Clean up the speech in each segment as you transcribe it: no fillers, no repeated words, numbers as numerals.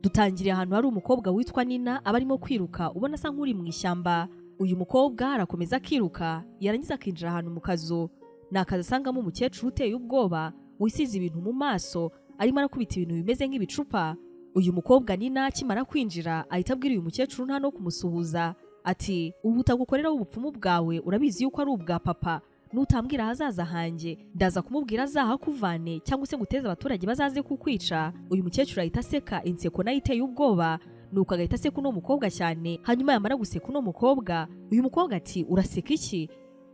Dutangiriye ahantu hari umukobwa witwa Nina aba arimo kwiruka ubona asa nk'uri mu ishyamba. Uyu mukobwa arakomeza akiruka yarangiza akinjira ahantu mu kazu. Ni akazi asangamo umukecuru uteye ubwoba wisize ibintu mu maso arimo arakubita ibintu bimeze nk'ibicupa. Uyu mukobwa Nina akimara kwinjira ahita abwira uyu mukecuru nta no kumusuhuza ati ubu utagukoreraho ubupfumu bwawe urabizi yuko ari ubwa papa, nutambwira ahazaza hanjye ndaza kumubwira azahakuvane cyangwa se nguteze abaturage bazaze kukwica. Uyu mukecuru ahita aseka inseko nayo iteye ubwoba, nuko agahita aseka uno mukobwa cyane. Hanyuma yamara guseka uno mukobwa, uyu mukobwa ati uraseka iki?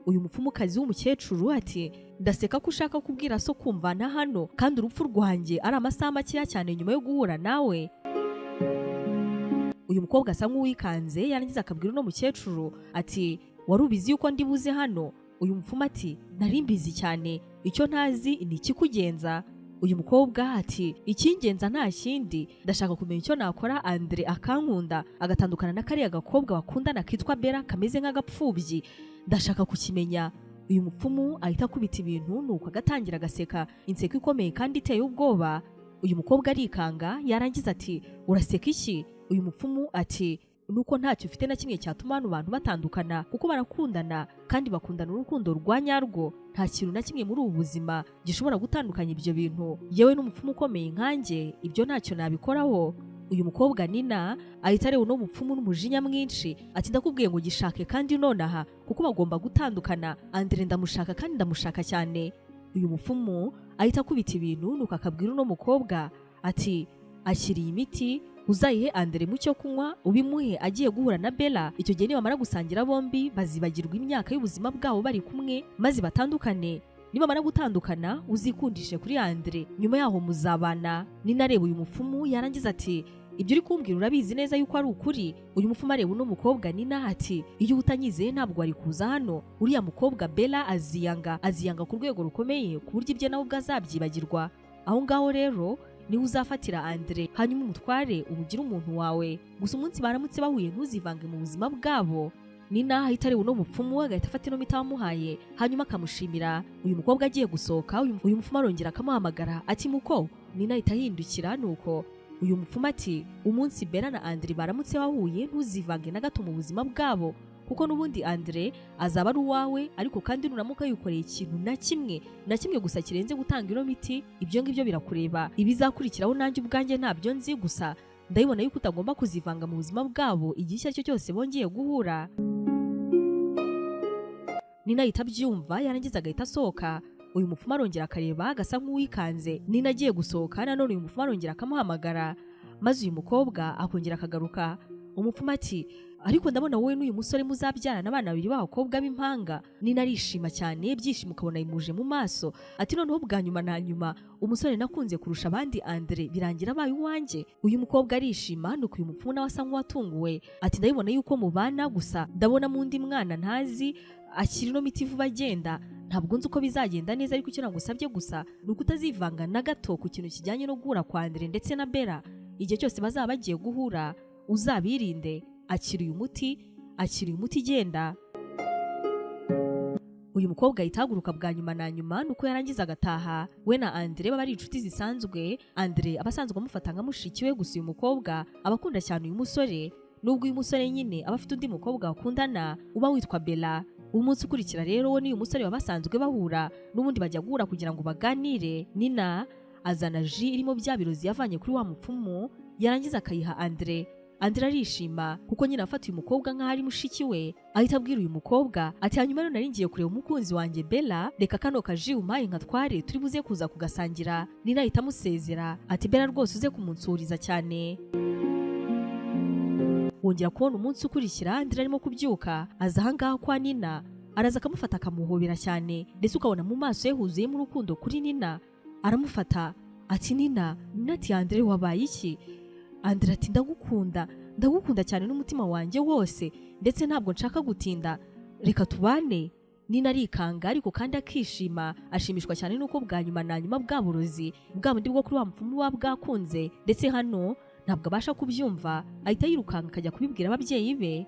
Uyu mupfumukazi w'umukecuru ati ndaseka ko ushaka kubwira so kumvana hano kandi urupfu rwanjye ari amasaha makeya cyane nyuma yo guhura nawe. Uyu mukobwa asa nk'uwikanze yarangiza akabwira uno mukecuru ati wari ubizi yuko ndi buze hano? Uyu mupfumu ati nari mbizi cyane, icyo ntazi ni ikikugenza. Uyu mukobwa ati ikingenza nta kindi, ndashaka kumenya icyo nakora Andre akankunda agatandukana na kariya gakobwa bakundana kitwa Bella kameze nk'agapfubyi, ndashaka kukimenya. Uyu mupfumu ahita akubita ibintu nuko agatangira agaseka inseko ikomeye kandi iteye ubwoba. Uyu mukobwa arikanga yarangiza ati uraseka iki? Uyu mupfumu ati nuko ntacyo ufite na kimwe cyatuma hano bantu batandukana kuko barakundana kandi bakundana urukundo rwa nyarwo. Nta kintu na kimwe muri ubu buzima gishobora gutandukanya ibyo bintu, yewe n'umupfumu ukomeye nkanjye ibyo ntacyo nabikoraho. Uyu mukobwa Nina ahita areba uno mupfumu n'umujinya mwinshi ati ndakubwiye ngo gishake kandi nonaha kuko bagomba gutandukana. Andre ndamushaka kandi ndamushaka cyane. Uyu mupfumu ahita akubita ibintu nuko akabwira uno mukobwa ati akiriye imiti uzayihe Andre mu cyo kunywa ubimuhe agiye guhura na Bella. Icyo gihe nibamara gusangira bombi bazibagirwa imyaka y'ubuzima bwabo bari kumwe maze batandukane. Nibamara gutandukana uzikundishe kuri Andre, nyuma yaho muzabana. Nina areba uyu mupfumu yarangiza ati ibyo uri kumbwira urabizi neza yuko ari ukuri? Uyu mupfumu areba uno mukobwa Nina ati iyo utanyizeye ntabwo wari kuza hano. Uriya mukobwa Bella aziyanga ku rwego rukomeye ku buryo ibye nawe ubwo azabyibagirwa. Aho ngaho rero niwe uzafatira Andre hanyuma umutware umugire umuntu wawe, gusa umunsi baramutse bahuye ntuzivange mu buzima bwabo. Nina ahita areba uno mupfumu agahita afata ino miti wamuhaye hanyuma akamushimira. Uyu mukobwa agiye gusohoka uyu mupfumu arongera akamuhamagara ati muko. Nina ahita ahindukira nuko uyu mupfumu ati umunsi Bella na Andre baramutse bahuye ntuzivange na gato mu buzima bwabo kuko n'ubundi Andre azaba ari uwawe, ariko kandi nuramuka yukoreye ikintu na kimwe gusa kirenze gutanga ino miti, ibyo ngibyo birakureba. Ibizakurikiraho nanjye ubwanjye ntabyo nzi, gusa ndabibona yuko utagomba kuzivanga mu buzima bwabo igihe icyo ari cyo cyose bongeye guhura. Nina ahita abyumva yarangiza agahita asohoka. Uyu mupfumu arongera akareba agasa nk'uwikanze. Nina agiye gusohoka nanone uyu mupfumu arongera akamuhamagara, maze uyu mukobwa akongera akagaruka. Umupfumu ati ariko ndabona wowe n'uyu musore muzabyarana abana babiri b'abakobwa b'impanga. Nina arishima cyane ibyishimo ukabona bimuje mu maso ati noneho bwa nyuma na nyuma umusore nakunze kurusha abandi Andre birangira abaye uwanjye. Uyu mukobwa arishima nuko uyu mupfumu nawe asa nk'uwatunguwe ati ndabibona yuko mubana, gusa ndabona mu ndi mwana ntazi akiri ino miti vuba agenda. Ntabwo nzi uko bizagenda neza, ariko icyo nagusabye gusa ni uko utazivanga na gato ku kintu kijyanye no guhura kwa Andre ndetse na Bella. Igihe cyose bazaba bagiye guhura uzabirinde. Akiri uyu muti igenda. Uyu mukobwa ahita ahaguruka bwa nyuma na nyuma nuko yarangiza agataha. We na Andre baba ari inshuti zisanzwe. Andre aba asanzwe amufata nka mushiki we, gusa uyu mukobwa aba akunda cyane uyu musore, nubwo uyu musore nyine aba afite undi mukobwa bakundana uba witwa Bella. Umunsi ukurikira rero we n'uyu musore baba basanzwe bahura, n'ubundi bajya guhura kugira ngo baganire. Nina azana ji irimo bya birozi yavanye kuri wa mupfumu yarangiza akayiha Andre. Andre arishima kuko nyine afata uyu mukobwa nk'aho ari mushiki we. Ahita abwira uyu mukobwa ati hanyuma rero nari ngiye kureba umukunzi wanjye Bella, reka kano kaji umpaye nkatware turi buze kuza kugasangira. Nina ahita amusezera ati Bella rwose uze kumunsuriza cyane. Wongera kubona umunsi ukurikira Andre arimo kubyuka aza ahangaha kwa Nina, araza akamufata akamuhobera cyane ndetse ukabona mu maso ye huzuyemo urukundo kuri Nina. Aramufata ati Nina ati Andre wabaye iki? Andre ati ndagukunda cyane n'umutima wanjye wose ndetse ntabwo nshaka gutinda, reka tubane. Nina arikanga ariko kandi akishima, ashimishwa cyane nuko bwa nyuma na nyuma bwa burozi bwa bundi bwo kuri wa mupfumu buba bwakunze, ndetse hano ntabwo abasha kubyumva. Ahita yirukanga akajya kubibwira ababyeyi be.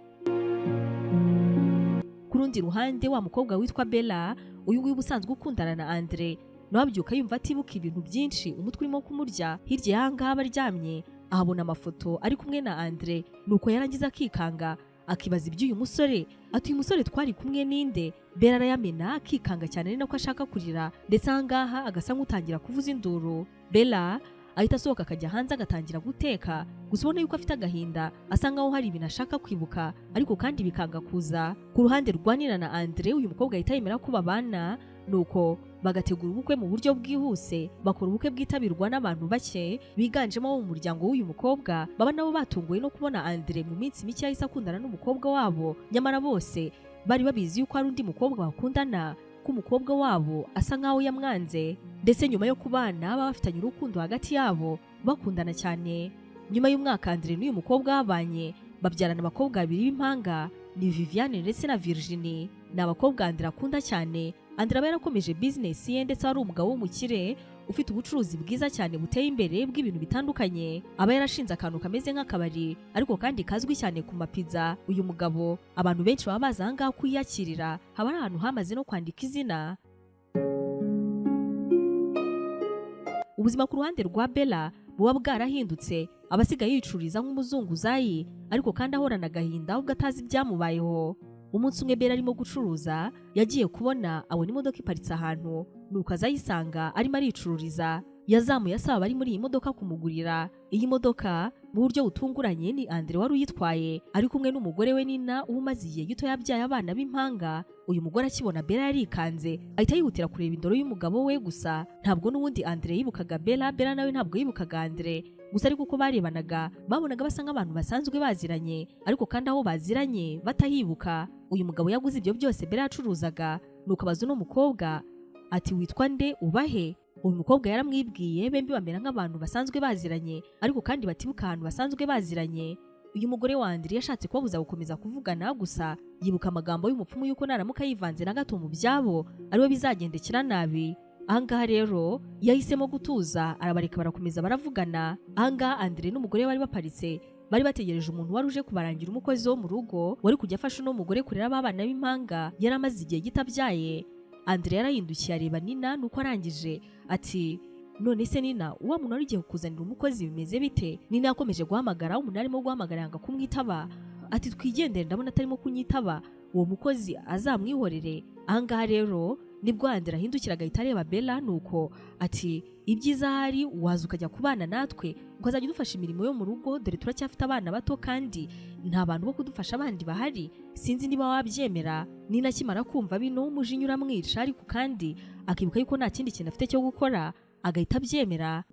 Ku rundi ruhande wa mukobwa witwa Bella, uyu nguyu ubusanzwe ukundana na Andre, nawe abyuka yumva atibuka ibintu byinshi, umutwe urimo kumurya. Hirya y'ahangaha aryamye ahabona amafoto ari kumwe na Andre, nuko yarangiza akikanga akibaza iby'uyu musore, ati uyu musore twari kumwe ninde? Bella arayamena akikanga cyane ari nako ashaka kurira, ndetse ahangaha agasa nk'utangira kuvuza induru. Bella ahita asohoka akajya hanze agatangira guteka, gusa ubona yuko afite agahinda, asa nkaho hari ibintu ashaka kwibuka ariko kandi bikanga kuza. Ku ruhande rwa Nina na Andre, uyu mukobwa ahita yemera ko babana, nuko bagategura ubukwe mu buryo bwihuse. Bakora ubukwe bwitabirwa n'abantu bake biganjemo abo mu muryango w'uyu mukobwa, baba nabo batunguwe no kubona Andre mu minsi mike yahise akundana n'umukobwa wabo, nyamara bose bari babizi yuko hari undi mukobwa bakundana, ko umukobwa wabo asa nkaho yamwanze. Ndetse nyuma yo kubana baba bafitanye urukundo hagati yabo, bakundana cyane. Nyuma y'umwaka Andre n'uyu mukobwa babanye, babyarana abakobwa babiri b'impanga, ni Viviane ndetse na Virginie. Ni abakobwa Andre akunda cyane. Andre aba yarakomeje business ye, ndetse ari umugabo w'umukire ufite ubucuruzi bwiza cyane buteye imbere bw'ibintu bitandukanye. Aba yarashinze akantu kameze nk'akabari ariko kandi kazwi cyane ku mapizza. Uyu mugabo abantu benshi baba baza ahangaha kwiyakirira, haba ari ahantu hamaze no kwandika izina. Ubuzima ku ruhande rwa Bella buba bwarahindutse, abasigaye yicuriza nk'umuzunguzayi ariko kandi ahorana agahinda ubwo atazi ibyamubayeho. Umunsi umwe Bella arimo gucuruza yagiye kubona abona imodoka iparitse ahantu, nuko azayisanga arimo aricururiza. Yazamuye asaba abari muri iyi modoka kumugurira. Iyi modoka mu buryo butunguranye ni Andre wari uyitwaye, ari kumwe n'umugore we Nina umaze igihe gito yabyaye abana b'impanga. Uyu mugore akibona Bella yarikanze, ahita yihutira kureba indoro y'umugabo we, gusa ntabwo n'ubundi Andre yibukaga Bella, Bella nawe ntabwo yibukaga Andre. Gusa ariko uko barebanaga babonaga basa nk'abantu basanzwe baziranye, ariko kandi aho baziranye batahibuka. Uyu mugabo yaguze ibyo byose Bella yacuruzaga, nuko abaza uno mukobwa ati witwa nde, ubahe? Uyu mukobwa yaramwibwiye, bembi bamera nk'abantu basanzwe baziranye ariko kandi batibuka ahantu basanzwe baziranye. Uyu mugore wa Andre yashatse kubabuza gukomeza kuvugana, gusa yibuka amagambo y'umupfumu yuko naramuka yivanze na gato mu byabo ariwe bizagendekera nabi. Ahangaha rero yahisemo gutuza, arabareka barakomeza baravugana. Ahangaha Andre n'umugore bari baparitse, bari bategereje umuntu wari uje kubarangira umukozi wo mu rugo wari kujya afasha uno mugore kurera abana b'impanga yari amaze igihe gitabyaye. Andre yarahindukiye areba Nina, nuko arangije ati none se Nina, uwa muntu wari ugiye kukuzanira umukozi bimeze bite? Nina yakomeje guhamagara, umuntu arimo guhamagara yanga kumwitaba, ati twigendere ndabona atarimo kunyitaba, uwo mukozi azamwihorere. Ahangaha rero nibwo Andre ahindukira agahita areba Bella, nuko ati ibyiza hari waza ukajya kubana natwe ukazajya udufasha imirimo yo mu rugo, dore turacyafite abana bato kandi nta bantu bo kudufasha abandi bahari, sinzi niba wabyemera. Nina akimara kumva bino umujinya uramwica, ariko kandi akibuka yuko nta kindi kintu afite cyo gukora, agahita abyemera.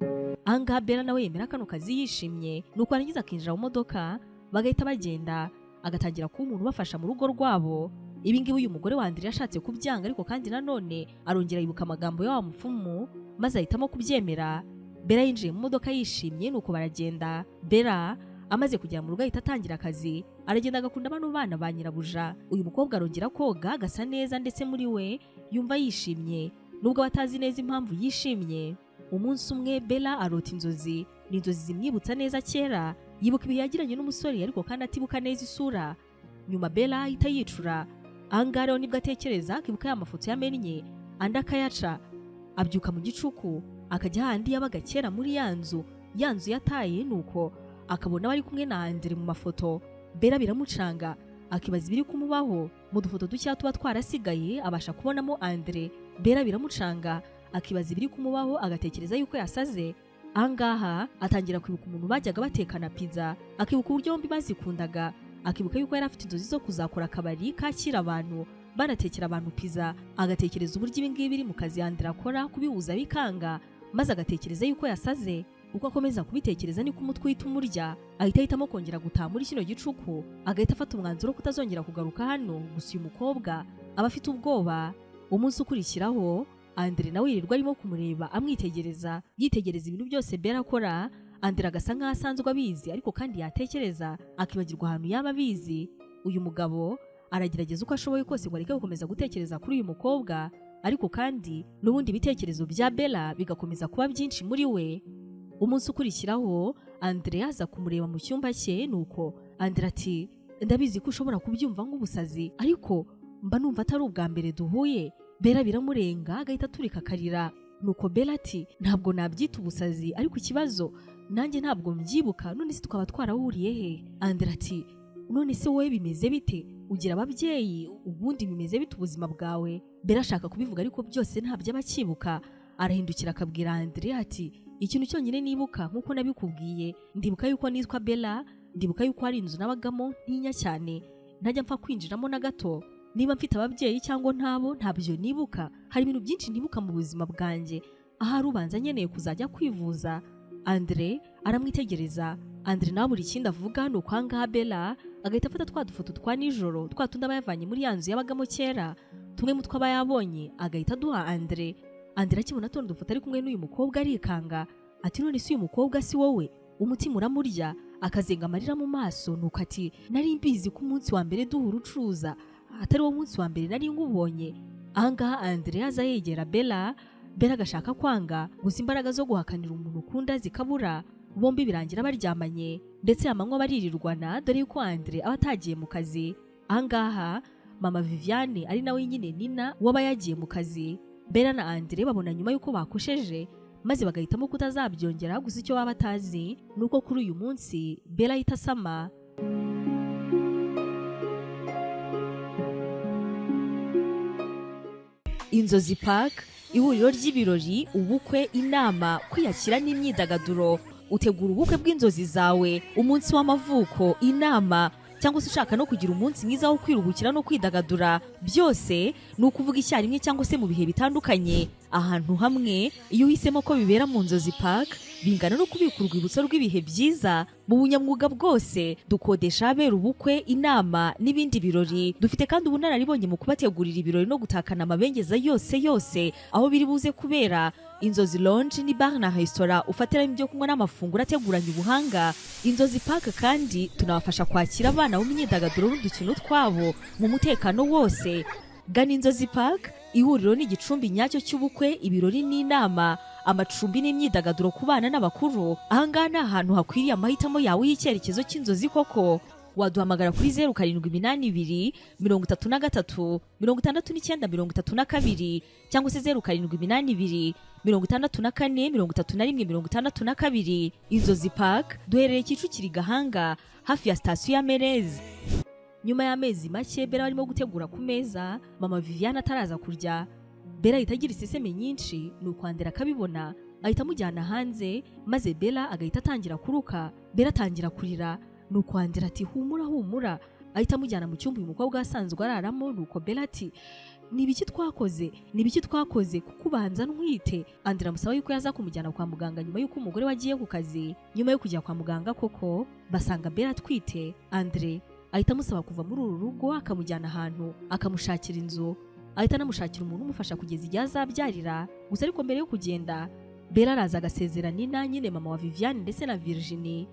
Ahangaha Bella nawe yemera kano kazi yishimye, nuko arangiza akinjira mu modoka bagahita bagenda, agatangira kuba umuntu ubafasha mu rugo rwabo. Ibi ngibi uyu mugore wa Andre yashatse kubyanga, ariko kandi nanone arongera yibuka amagambo ya wa mupfumu maze ahitamo kubyemera. Bella yinjiye mu modoka yishimye, nuko baragenda. Bella amaze kugera mu rugo ahita atangira akazi, aragenda agakunda bano bana ba nyirabuja. Uyu mukobwa arongera koga agasa neza, ndetse muri we yumva yishimye nubwo batazi neza impamvu yishimye. Umunsi umwe Bella arota inzozi, ni inzozi zimwibutsa neza kera, yibuka ibihe yagiranye n'umusore ariko kandi atibuka neza isura. Nyuma Bella ahita yicura. Ahangaha rero nibwo atekereza akibuka ya mafoto yamennye, andi akayaca. Abyuka mu gicuku akajya handi yabaga kera muri ya nzu yataye, nuko akabona bari kumwe na Andre mu mafoto. Bella biramucanga, akibaza ibiri kumubaho. Mu dufoto dushya tuba twarasigaye abasha kubonamo Andre. Bella biramucanga, akibaza ibiri kumubaho, agatekereza yuko yasaze. Ahangaha atangira kwibuka umuntu bajyaga batekana pizza, akibuka uburyo bombi bazikundaga, akibuka yuko yari afite inzozi zo kuzakora akabari kakira abantu banatekera abantu pizza. Agatekereza uburyo ibi ngibi biri mu kazi Andre akora kubihuza bikanga, maze agatekereza yuko yasaze. Uko akomeza kubitekereza niko umutwe uhita umurya, ahita ahitamo kongera gutaha muri kino gicuku, agahita afata umwanzuro kutazongera kugaruka hano. Gusa uyu mukobwa aba afite ubwoba. Umunsi ukurikiraho Andre nawe yirirwa arimo kumureba amwitegereza, yitegereza ibintu byose Bella akora. Andre agasa nk'aho asanzwe abizi, ariko kandi yatekereza akibagirwa ahantu yaba abizi. Uyu mugabo aragerageza uko ashoboye kose ngo areke gukomeza gutekereza kuri uyu mukobwa, ariko kandi n'ubundi ibitekerezo bya Bella bigakomeza kuba byinshi muri we. Umunsi ukurikiraho Andre yaza kumureba mu cyumba cye, nuko Andre ati ndabizi ko ushobora kubyumva nk'ubusazi, ariko mba numva atari ubwa mbere duhuye. Bella biramurenga agahita aturika akarira. Nuko Bella ati ntabwo nabyita ubusazi, ariko ikibazo nanjye ntabwo mbyibuka, none se tukaba twarahuriye he? Andre ati none se wowe bimeze bite, ugira ababyeyi, ubundi bimeze bite ubuzima bwawe? Bella ashaka kubivuga ariko byose ntabyo aba akibuka. Arahindukira akabwira Andre ati ikintu cyonyine nibuka nk'uko nabikubwiye, ndibuka yuko nitwa Bella, ndibuka yuko hari inzu nabagamo ntinya cyane, ntajya mpfa kwinjiramo na gato. Niba mfite ababyeyi cyangwa ntabo ntabyo nibuka. Hari ibintu byinshi nibuka mu buzima bwanjye, ahari ubanza nkeneye kuzajya kwivuza. Andre aramwitegereza. Andre nawe buri kindi avuga ni ukwangaha Bella agahita afata twa dufoto twa nijoro, twa tundi aba yavanye muri ya nzu yabagamo kera, tumwe mu two aba yabonye agahita aduha Andre. Andre akibona tuno dufoto ari kumwe n'uyu mukobwa arikanga ati none si uyu mukobwa si wowe? Umutima uramurya akazenga amarira mu maso, nuko ati nari mbizi ko umunsi wa mbere duhura ucuruza atari wo munsi wa mbere nari ngubonye. Ahangaha Andre aza yegera Bella agashaka kwanga, gusa imbaraga zo guhakanira umuntu ukunda zikabura. Bombi birangira baryamanye, ndetse amanywa baririrwana dore yuko Andre aba atagiye mu kazi. Ahangaha mama Viviane ari nawe nyine Nina waba yagiye mu kazi. Bella na Andre babona nyuma yuko bakosheje maze bagahitamo kutazabyongera, gusa icyo baba batazi nuko kuri uyu munsi Bella ahita asama. Inzozi Park, ihuriro ry'ibirori, ubukwe, inama, kwiyakira n'imyidagaduro. Utegura ubukwe bw'inzozi zawe, umunsi w'amavuko, inama, cyangwa se ushaka no kugira umunsi mwiza wo kwiruhukira no kwidagadura, byose ni ukuvuga icyarimwe cyangwa se mu bihe bitandukanye ahantu hamwe. Iyo uhisemo ko bibera mu Nzozi Park, bingana no kubika urwibutso rw'ibihe byiza mu bunyamwuga bwose. Dukodesha ahabera ubukwe, inama n'ibindi birori. Dufite kandi ubunararibonye mu kubategurira ibirori no gutakana amabengeza yose aho biri buze kubera. Inzozi Lounge ni bar na restaurant ufatiramo ibyo kunywa n'amafunguro ateguranye ubuhanga. Inzozi Park kandi tunabafasha kwakira abana mu myidagaduro n'udukino twabo mu mutekano wose. Gana Inzozi Park, ihuriro n'igicumbi nyacyo cy'ubukwe, ibirori n'inama, amacumbi n'imyidagaduro ku bana n'abakuru. Ahangaha ni ahantu hakwiriye amahitamo yawe y'icyerekezo cy'inzozi koko. Waduhamagara kuri 0782 33 69 cyangwa se 0782 64 31 62. Inzozi Park duherereye Kicukiro Gahanga hafi ya sitasiyo ya Merez. Nyuma y'amezi make Bella barimo gutegura ku meza, mama Viviane ataraza kurya. Bella ahita agira iseseme nyinshi, nuko Andre akabibona ahita amujyana hanze, maze Bella agahita atangira kuruka. Bella atangira kurira, nuko Andre ati humura, ahita amujyana mu cyumba uyu mukobwa asanzwe araramo. Nuko Bella ati nibiki twakoze kuko ubanza ntwite. Andre amusaba yuko yaza kumujyana kwa muganga nyuma yuko umugore wagiye ku kazi. Nyuma yo kujya kwa muganga koko basanga Bella atwite. Andre ahita amusaba kuva muri uru rugo akamujyana ahantu, akamushakira inzu, ahita anamushakira umuntu umufasha kugeza igihe azabyarira. Gusa ariko mbere yo kugenda Bella araza agasezera Nina, nyine mama wa Viviane ndetse na Virginie.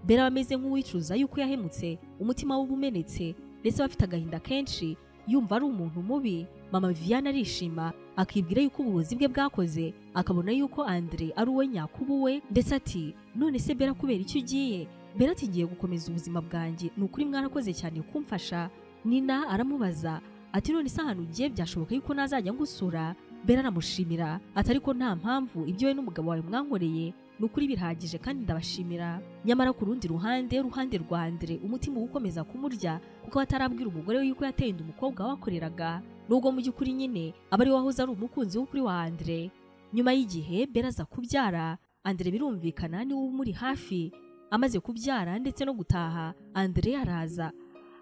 Bella ameze nk'uwicuza yuko yahemutse, umutima we umenetse ndetse bafite agahinda kenshi, yumva ari umuntu mubi. Mama Viviane arishima akibwira yuko uburozi bwe bwakoze, akabona yuko Andre ari uwe nyakubu we, ndetse ati none se Bella kubera icyo ugiye? Bella ati ngiye gukomeza ubuzima bwanjye, ni ukuri mwarakoze cyane kumfasha. Nina aramubaza ati none se ahantu ugiye byashoboka yuko nazajya ngusura? Bella aramushimira ati ariko nta mpamvu, ibyo we n'umugabo wawe mwankoreye ni ukuri birahagije kandi ndabashimira. Nyamara ku rundi ruhande rwa Andre umutima ukomeza kumurya kuko batarabwira umugore we yuko yateye inda umukobwa wakoreraga, nubwo mu by'ukuri nyine aba ari wahoze ari umukunzi w'ukuri wa Andre. Nyuma y'igihe Bella aza kubyara. Andre birumvikana ni umuri hafi. Amaze kubyara ndetse no gutaha, Andre araza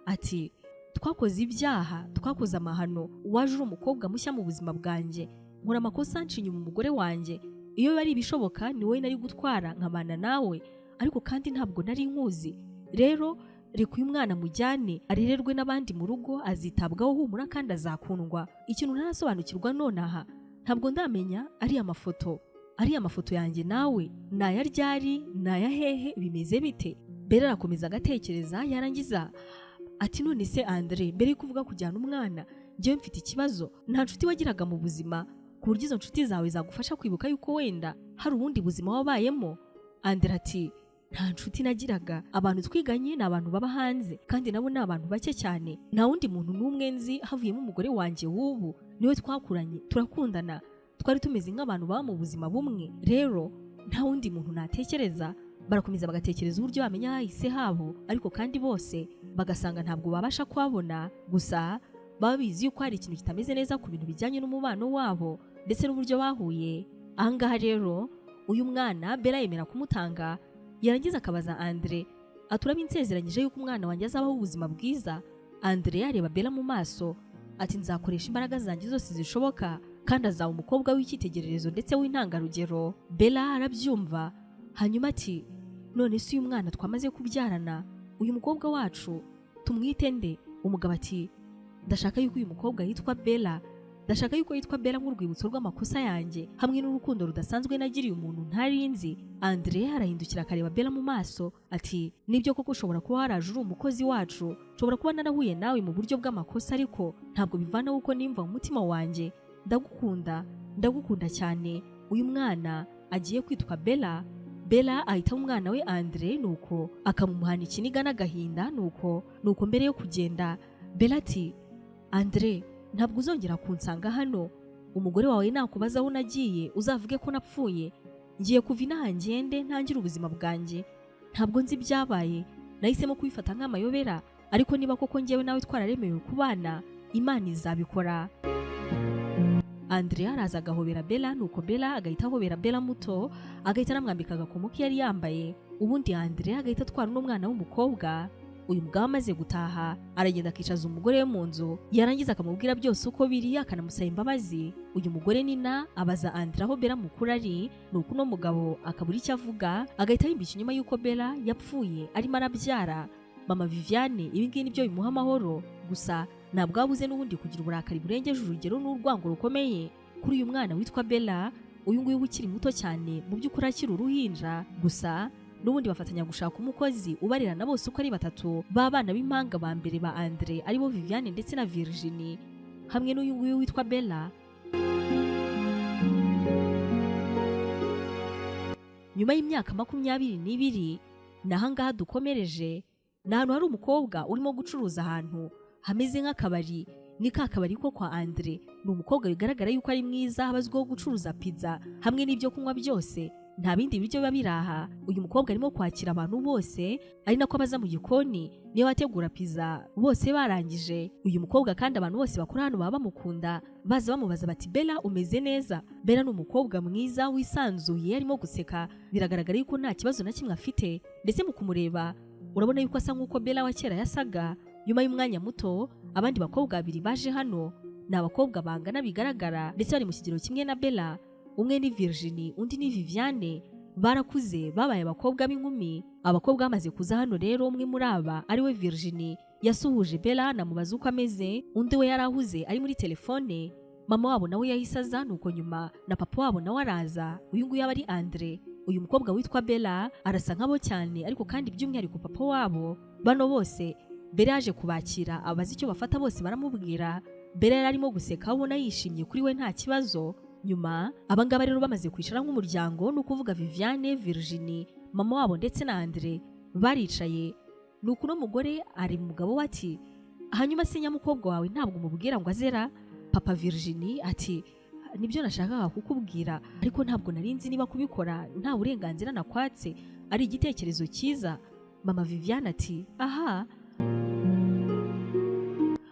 ati twakoze ibyaha, twakoze amahano, waje uri umukobwa mushya mu buzima bwanjye, nkora amakosa nshinya umugore wanjye. Iyo bari ibishoboka ni wowe nari gutwara nkabana nawe, ariko kandi ntabwo nari nkuzi. Rero reka uyu mwana mujyane arererwe n'abandi mu rugo, azitabwaho humura kandi azakundwa. Ikintu ntarasobanukirwa nonaha, ntabwo ndamenya ariya mafoto yanjye nawe naya ryari, naya hehe, bimeze bite? Bella arakomeza agatekereza, yarangiza ati none se Andre, mbere yo kuvuga kujyana umwana, njyewe mfite ikibazo. Nta nshuti wagiraga mu buzima ku buryo izo nshuti zawe zagufasha kwibuka yuko wenda hari ubundi buzima wabayemo? Andre ati nta nshuti nagiraga, abantu twiganye ni abantu baba hanze kandi nabo ni abantu bake cyane. Nta wundi muntu n'umwe nzi havuyemo umugore wanjye w'ubu, niwe twakuranye, turakundana, twari tumeze nk'abantu baba mu buzima bumwe. Rero nta wundi muntu natekereza barakomeza bagatekereza uburyo bamenya hahise habo, ariko kandi bose bagasanga ntabwo babasha kuhabona. Gusa baba bizi yuko hari ikintu kitameze neza ku bintu bijyanye n'umubano wabo ndetse n'uburyo bahuye. Ahangaha rero uyu mwana Bella yemera kumutanga, yarangiza akabaza Andre aturabinsezeranyije yuko umwana wanjye azabaho ubuzima bwiza. Andre areba Bella mu maso ati nzakoresha imbaraga zanjye zose zishoboka kandi azaba umukobwa w'icyitegererezo ndetse w'intangarugero. Bella arabyumva hanyuma ati none se uyu mwana twamaze kubyarana, uyu mukobwa wacu tumwite nde? Umugabo ati ndashaka yuko uyu mukobwa yitwa Bella, ndashaka yuko yitwa Bella nk'urwibutso rw'amakosa yanjye hamwe n'urukundo rudasanzwe nagiriye umuntu ntarinzi. Andre arahindukira akareba Bella mu maso ati nibyo koko ushobora kuba waraje uri umukozi wacu, nshobora kuba narahuye nawe mu buryo bw'amakosa, ariko ntabwo bivanaho uko nimva mu mutima wanjye ndagukunda cyane. Uyu mwana agiye kwitwa Bella. Bella ahita umwana we Andre nuko akamumuhana ikiniga n'agahinda. Nuko mbere yo kugenda Bella ati Andre ntabwo uzongera kunsanga hano, umugore wawe nakubaza aho nagiye uzavuge ko napfuye. Ngiye kuva inaha ngende ntangire ubuzima bwanjye, ntabwo nzi ibyabaye, nahisemo kubifata nk'amayobera, ariko niba koko ngewe nawe twararemewe kubana Imana izabikora. Andre araza agahobera Bella, nuko Bella agahita ahobera Bella muto, agahita anamwambika agakomo ke yari yambaye. Ubundi Andre agahita atwara n'umwana w'umukobwa. Uyu mugabo amaze gutaha aragenda akicaza umugore we mu nzu, yarangiza akamubwira byose uko biri akanamusaba imbabazi. Uyu mugore Nina abaza Andre aho Bella mukuru ari, nuko uno mugabo akabura icyo avuga, agahita yimbika inyuma y'uko Bella yapfuye arimo arabyara. Mama Viviane ibi ngibi nibyo bimuha amahoro, gusa ntabwo abuze n'ubundi kugira uburakari burengeje urugero n'urwango rukomeye kuri uyu mwana witwa Bella. Uyu nguyu ukiri muto cyane, mu by'ukuri akiri uruhinja, gusa n'ubundi bafatanya gushaka umukozi ubarerana bose uko ari batatu b'abana b'impanga ba mbere ba Andre, aribo Viviane ndetse na Virginie hamwe n'uyu nguyu witwa Bella. Nyuma y'imyaka 22 nahangaha dukomereje, ni ahantu hari umukobwa urimo gucuruza ahantu hameze nk'akabari. Ni ka kabari ko kwa Andre. Ni umukobwa bigaragara yuko ari mwiza, abazwiho gucuruza pizza hamwe n'ibyo kunywa byose, nta bindi biryo biba biraha. Uyu mukobwa arimo kwakira abantu bose, ari nako abaza mu gikoni niyo bategura pizza bose barangije. Uyu mukobwa kandi abantu bose bakora hano baba bamukunda, baza bamubaza bati Bella umeze neza? Bella ni umukobwa mwiza wisanzuye, arimo guseka, biragaragara yuko nta kibazo na kimwe afite, ndetse mu kumureba urabona yuko asa nk'uko Bella wa kera yasaga. Nyuma y'umwanya muto abandi bakobwa babiri baje hano, ni abakobwa bangana bigaragara ndetse bari mu kigero kimwe na Bella. Umwe ni Virginie undi ni Viviane, barakuze babaye abakobwa b'inkumi. Abakobwa bamaze kuza hano rero, umwe muri aba ari we Virginie yasuhuje Bella anamubaza uko ameze, undi we yarahuze ari muri telefone. Mama wabo nawe yahise aza, nuko nyuma na papa wabo nawe araza. Uyu nguyu aba ari Andre. Uyu mukobwa witwa Bella arasa nk'abo cyane, ariko kandi by'umwihariko papa wabo. Bano bose Bella yaje kubakira, abazi icyo bafata bose baramubwira. Bella yari arimo guseka ubona yishimye kuri we nta kibazo. Nyuma abangaba rero bamaze kwicara nk'umuryango, ni ukuvuga Viviane, Virginie, mama wabo ndetse na Andre baricaye. Nuko uno mugore ari mugabo we ati hanyuma se nyamukobwa wawe ntabwo umubwira ngo azera? Papa Virginie ati nibyo nashakaga kukubwira, ariko ntabwo narinzi niba kubikora nta burenganzira nakwatse ari igitekerezo cyiza. Mama Viviane ati aha,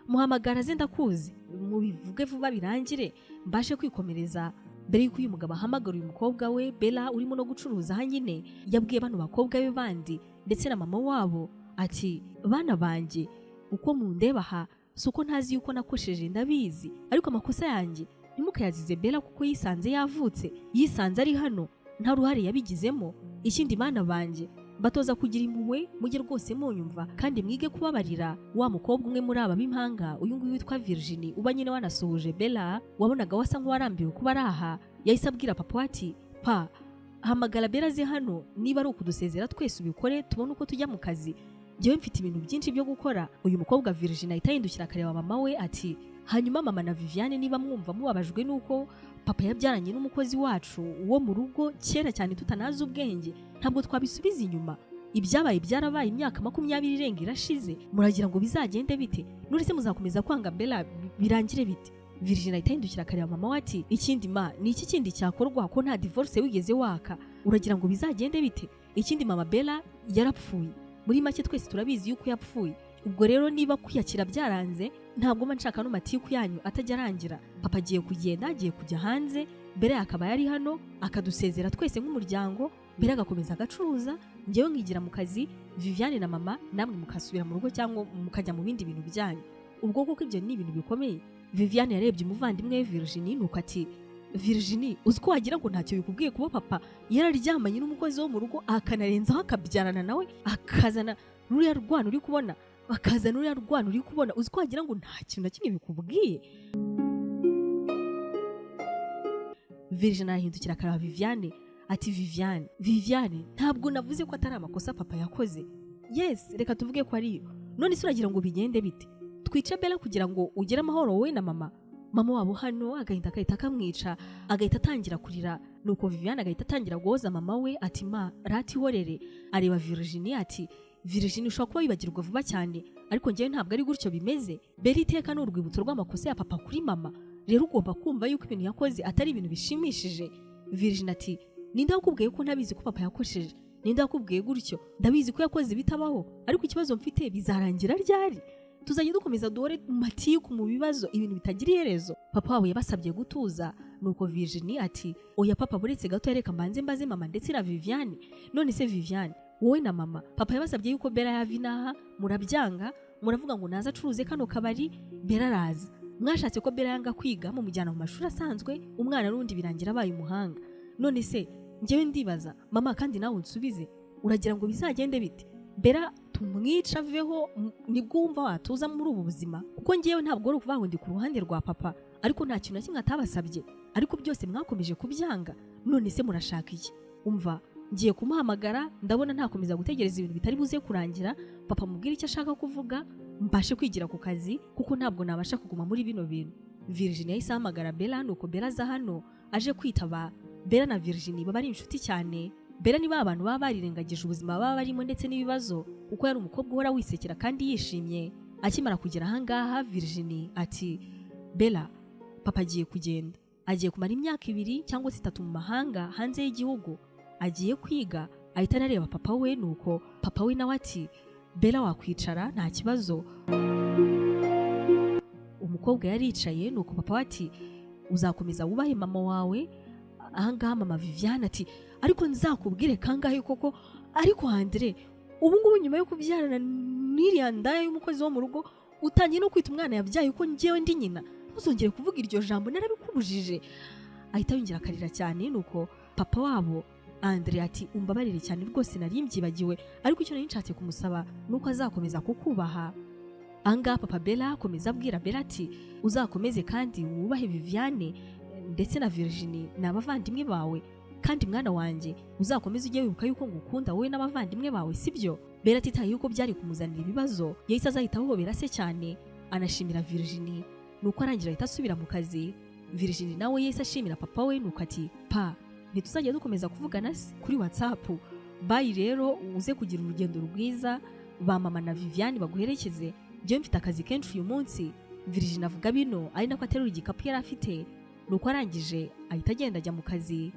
muhamagara ze ndakuzi, mubivuge vuba birangire mbashe kwikomereza. Mbere yuko uyu mugabo ahamagara uyu mukobwa we Bella urimo no gucuruza aha nyine, yabwiye bano bakobwa be bandi ndetse na mama wabo ati bana banjye uko mundeba aha si uko ntazi yuko nakosheje ndabizi, ariko amakosa yanjye ntimukayazize Bella kuko yisanze yavutse, yisanze ari hano, nta ruhare yabigizemo. Ikindi bana banjye batoza kugira impuhwe, mujye rwose munyumva kandi mwige kubabarira. Wa mukobwa umwe muri aba b'impanga, uyu nguyu witwa Virginie uba nyine wanasuhuje Bella, wabonaga wasa nk'uwarambiwe kuba ari aha, yahise abwira papa ati pa hamagara Bella ze hano, niba ari ukudusezera twese ubikore tubone uko tujya mu kazi, njyewe mfite ibintu byinshi byo gukora. Uyu mukobwa Virginie ahita yindukira akareba mama we ati hanyuma mama na Viviane niba mwumva mubabajwe nuko papa yabyaranye n'umukozi wacu wo mu rugo kera cyane tutanazi ubwenge, ntabwo twabisubiza inyuma. Ibyabaye byarabaye, imyaka 20 irenga irashize, muragira ngo bizagende bite? Nurese muzakomeza kwanga Bella birangire bite? Virginie ahita yindukira akareba mama we ati ikindi ma ni iki kindi cyakorwa ko nta divorce wigeze waka, uragira ngo bizagende bite? ikindi mama Bella yarapfuye, muri make twese turabizi yuko yapfuye. Ubwo rero niba kwiyakira byaranze ntabwo mba nshaka no matiku yanyu atajya arangira. Papa agiye kugenda, agiye kujya hanze, Bella akaba yari hano akadusezera twese nk'umuryango, Bella agakomeza agacuruza, njyewe nkigira mu kazi, Viviane na mama namwe mukasubira mu rugo cyangwa mukajya mu bindi bintu byanyu. Ubwo koko ibyo ni ibintu bikomeye. Viviane yarebye umuvandimwe we Virginie nuko ati, Virginie uzi ko wagira ngo ntacyo bikubwiye kuba papa yararyamanye n'umukozi wo mu rugo akanarenzaho akabyarana nawe, akazana ruriya rwana uri kubona, bakazana uriya rwana uri kubona, uzi ko wagira ngo nta kintu na kimwe bikubwiye. Virginie arahindukira akareba Viviane ati, Viviane ntabwo navuze ko atari amakosa papa yakoze. Yes, reka tuvuge ko ariyo. None se uragira ngo bigende bite? Twice Bella kugira ngo ugire amahoro wowe na mama wabo hano agahita akamwica, agahita atangira kurira. Nuko Viviane agahita atangira guhoza mama we ati, ma rati horere. Areba Virginie ati, Virginie ushobora kuba wibagirwa vuba cyane, ariko njyewe ntabwo ari gutyo bimeze. Bella iteka ni urwibutso rw'amakosa ya papa kuri mama, rero ugomba kumva yuko ibintu yakoze atari ibintu bishimishije. Virginie ati, ninde wakubwiye ko ntabizi ko papa yakoresheje? Ninde wakubwiye gutyo? Ndabizi ko yakoze bitabaho, ariko ikibazo mfite bizarangira ryari? Tuzajya dukomeza duhore matiku mu bibazo, ibintu bitagira iherezo. Papa wabo yabasabye gutuza, nuko Virginie ati, oya papa buretse gato reka mbanze mbaze mama ndetse na Viviane. None se Viviane, wowe na mama, papa yabasabye yuko Bella yava inaha, murabyanga, muravuga ngo naza acuruze kano kabari, Bella araza. Mwashatse ko Bella yanga kwiga mu mujyana mu mashuri asanzwe, umwana n'undi birangira abaye umuhanga. None se njyewe ndibaza mama, kandi nawe unsubize, uragira ngo bizagende bite? Bella tumwica aveho nibwo wumva watuza muri ubu buzima? Kuko njyewe ntabwo ari ukuvuga ngo ndi ku ruhande rwa papa, ariko nta kintu na kimwe atabasabye, ariko byose mwakomeje kubyanga. None se murashaka iki? Umva, ngiye kumuhamagara, ndabona ntakomeza gutegereza ibintu bitari buze kurangira. Papa mubwira icyo ashaka kuvuga, mbashe kwigira ku kazi, kuko ntabwo nabasha kuguma muri bino bintu. Virginie yahise ahamagara Bella, nuko Bella aza hano aje kwitaba. Bella na Virginie baba ari inshuti cyane. Bella ni ba bantu baba barirengagije ubuzima baba barimo ndetse n'ibibazo, kuko yari umukobwa uhora wisekera kandi yishimye. Akimara kugera ahangaha, Virginie ati, Bella papa agiye kugenda, agiye kumara imyaka 2 cyangwa 3 mu mahanga hanze y'igihugu, agiye kwiga. Ahita anareba papa we, nuko papa we nawe ati, Bella wakwicara nta kibazo. Umukobwa yaricaye, nuko papa we ati, uzakomeza wubahe mama wawe. Ahangaha mama Viviane ati, ariko nzakubwire kangahe koko, ariko Andre ubu ngubu nyuma yo kubyarana n'iriya ndaya y'umukozi wo mu rugo utangiye no kwita umwana yabyaye uko njyewe ndi nyina, ntuzongere kuvuga iryo jambo, narabikubujije. Ahita yongera akarira cyane, nuko papa wabo Andre ati, umbabarire cyane rwose nari mbyibagiwe, ariko icyo nari nshatse kumusaba nuko azakomeza kukubaha. Ahangaha papa Bella akomeza abwira Bella ati, uzakomeze kandi wubahe Viviane ndetse na Virginie n'abavandimwe bawe, kandi mwana wanjye uzakomeza ujye wibuka yuko ngukunda wowe n'abavandimwe bawe, sibyo? Bella atitaye yuko byari kumuzanira ibibazo, yahise azahita ahobera se cyane anashimira Virginie, nuko arangira ahita asubira mu kazi. Virginie nawe yahise ashimira papa we, nuko ati, pa ntituzajya dukomeza kuvugana kuri WhatsApp, bayi rero uze kugira urugendo rwiza, ba mama na Viviane baguherekeze, njyewe mfite akazi kenshi uyu munsi. Virginie avuga bino ari nako aterura igikapu yari afite, nuko arangije ahita agenda ajya mu kazi.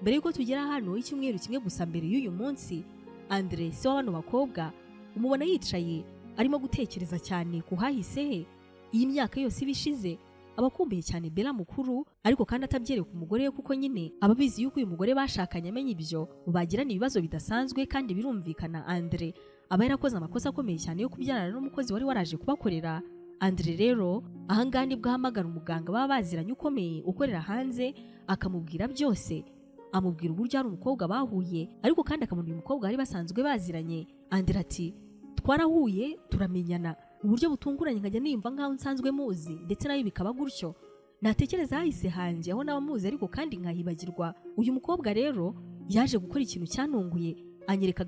Mbere yuko tugera hano, icyumweru kimwe gusa mbere y'uyu munsi, Andre se wa bano bakobwa umubona yicaye arimo gutekereza cyane ku hahise he. Iyi myaka yose ibishize abakumbuye cyane Bella mukuru, ariko kandi atabyereka umugore we, kuko nyine ababizi yuko uyu mugore bashakanye amenye ibyo bagirana ibibazo bidasanzwe kandi birumvikana. Andre aba yarakoze amakosa akomeye cyane yo kubyarana n'umukozi wari waraje kubakorera. Andre rero ahangaha nibwo ahamagara umuganga baba baziranye ukomeye ukorera hanze, akamubwira byose, amubwira uburyo ari umukobwa bahuye, ariko kandi akamubwira uyu mukobwa bari basanzwe baziranye. Andre ati, twarahuye turamenyana mu buryo butunguranye, nkajya nimva nkaho nsanzwe muzi, ndetse nayo bikaba gutyo. Natekereza hahise hanjye aho naba muzi, ariko kandi nkahibagirwa. Uyu mukobwa rero yaje gukora ikintu cyanunguye, anyereka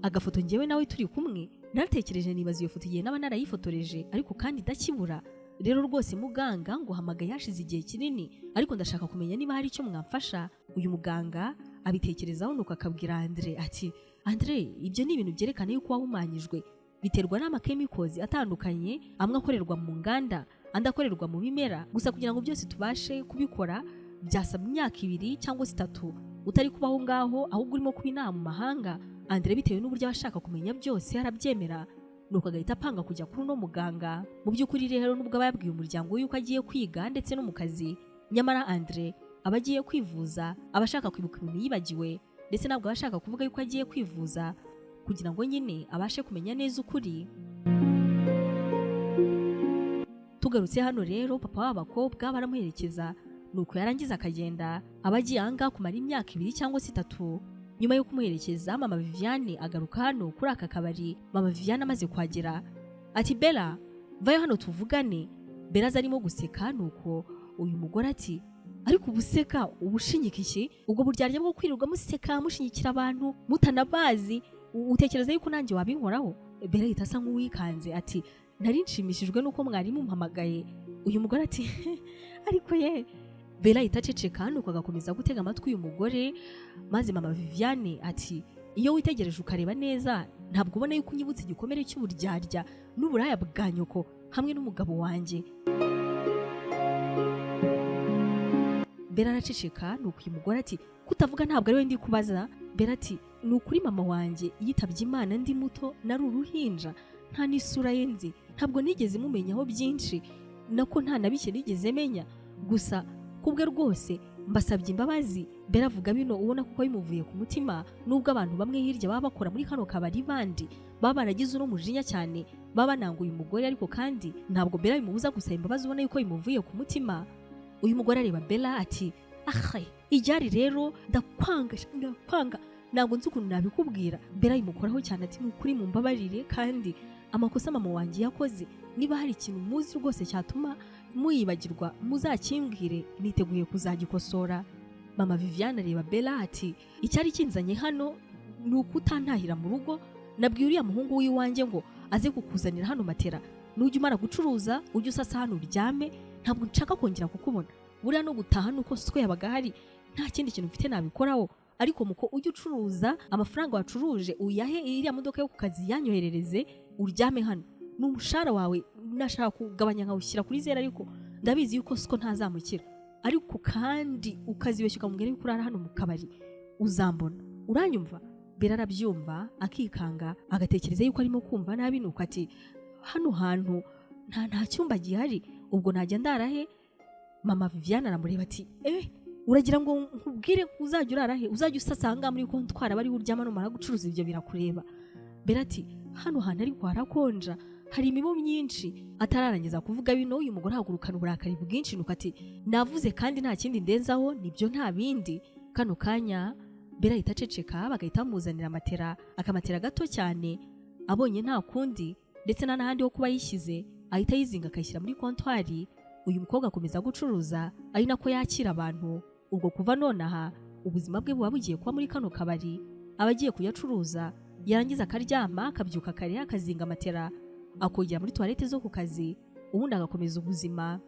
agafoto njyewe nawe turi kumwe. Natekereje nibaza iyo foto igihe naba narayifotoreje, ariko kandi idakibura. Rero rwose muganga ngo hamagaye hashize igihe kinini, ariko ndashaka kumenya niba hari icyo mwamfasha. Uyu muganga abitekerezaho, nuko akabwira Andre ati, Andre ibyo ni ibintu byerekana yuko wahumanyijwe, biterwa n'amakemikozi atandukanye, amwe akorerwa mu nganda, andi akorerwa mu bimera. Gusa kugira ngo byose tubashe kubikora byasaba imyaka 2 cyangwa 3, utari kubaho ngaho ahubwo urimo kuba inama mu mahanga. Andre bitewe n'uburyo abashaka kumenya byose arabyemera, nuko agahita apanga kujya kuri uno muganga. Mu by'ukuri rero nubwo aba yabwiye umuryango we yuko agiye kwiga ndetse no mu kazi, nyamara Andre aba agiye kwivuza, aba ashaka kwibuka ibintu yibagiwe, ndetse ntabwo aba ashaka kuvuga yuko agiye kwivuza kugira ngo nyine abashe kumenya neza ukuri. Tugarutse hano rero papa w'abakobwa baramuherekeza, nuko yarangiza akagenda. Aba agiye ahangaha kumara imyaka 2 cyangwa 3. Nyuma yo kumuherekeza mama Viviane agaruka hano kuri aka kabari. Mama Viviane amaze kuhagera ati Bella vayo hano tuvugane. Bella arimo guseka, nuko uyu mugore ati ariko ubuseka ubushinyika iki? Ubwo buryarya bwo kwirirwa museka mushinyikira abantu mutanabazi, utekereza yuko nanjye wabinkoraho? Bella ahita asa nk'uwikanze ati nari nshimishijwe nuko mwarimu mpamagaye. Uyu mugore ati ariko ye. Bella ahita aceceka, nuko agakomeza gutega amatwi uyu mugore. Maze mama Viviane ati iyo witegereje ukareba neza ntabwo ubona yuko unyibutse igikomere cy'uburyarya n'uburaya bwa nyoko hamwe n'umugabo wanjye. Bella araceceka, nuko uyu mugore ati kutavuga ntabwo ari we ndi kubaza. Bella ati ni ukuri mama wanjye yitabye Imana ndi muto, nari uruhinja, nta n'isura ye nzi, ntabwo nigeze mumenyaho byinshi, nako nta na bike nigeze menya, gusa kubwe rwose mbasabye imbabazi. Bella avuga bino ubona kuko bimuvuye ku mutima, nubwo abantu bamwe hirya baba bakora muri kano kabari bandi baba baragize uno mujinya cyane, baba bananguye umugore, ariko kandi ntabwo Bella bimubuza gusaba imbabazi ubona yuko bimuvuye ku mutima. Uyu mugore areba Bella ati ahaye ijyari rero ndakwanga ntabwo nzi ukuntu nabikubwira. Bella yimukoraho cyane ati nukuri mumbabarire, kandi amakosa mama wanjye yakoze, niba hari ikintu muzi rwose cyatuma muyibagirwa muzakimbwire, niteguye kuzagikosora. Mama Viviane areba Bella ati icyari kinzanye hano ni ukutantahira mu rugo. Nabwiye uriya muhungu w'iwanjye ngo aze kukuzanira hano matera, nujya umara gucuruza ujye usasa hano uryame, ntabwo nshaka kongera kukubona. Buriya no gutaha nuko siko yabaga hari, nta kindi kintu mfite nabikoraho, ariko muko ujye ucuruza amafaranga wacuruje uyahe iriya modoka yo ku kazi yanyoherereze uryame hano. N'umushara wawe nashaka kugabanya nkawushyira kuri 0, ariko ndabizi yuko siko ntazamukira, ariko kandi ukazibeshya ukamubwira yuko urara hano mu kabari uzambona, uranyumva? Bella arabyumva akikanga, agatekereza yuko arimo kumva nabi, nuko ati hano hantu nta cyumba gihari, ubwo najya ndarahe? Mama Viviane aramureba ati uragira ngo nkubwire uzajya urarahe? Uzajya usasanga muri kontwara bari uryama numara gucuruza ibyo birakureba. Bella ati hano hantu ariko harakonja, hari imibu myinshi. Atararangiza kuvuga bino uyu mugore hagurukana uburakari bwinshi, nuko ati navuze kandi nta kindi ndenzaho, nibyo nta bindi. Kano kanya Bella ahita aceceka, bagahita bamuzanira matera, akamatera gato cyane. Abonye nta kundi ndetse n'ahandi ho kuba yishyize, ahita yizinga akayishyira muri kontwari. Uyu mukobwa akomeza gucuruza, ari nako yakira abantu. Ubwo kuva nonaha ubuzima bwe buba bugiye kuba muri kano kabari, abagiye kuyacuruza, yarangiza akaryama, akabyuka kare, akazinga matera, akogera muri toilette zo ku kazi, ubundi agakomeza ubuzima.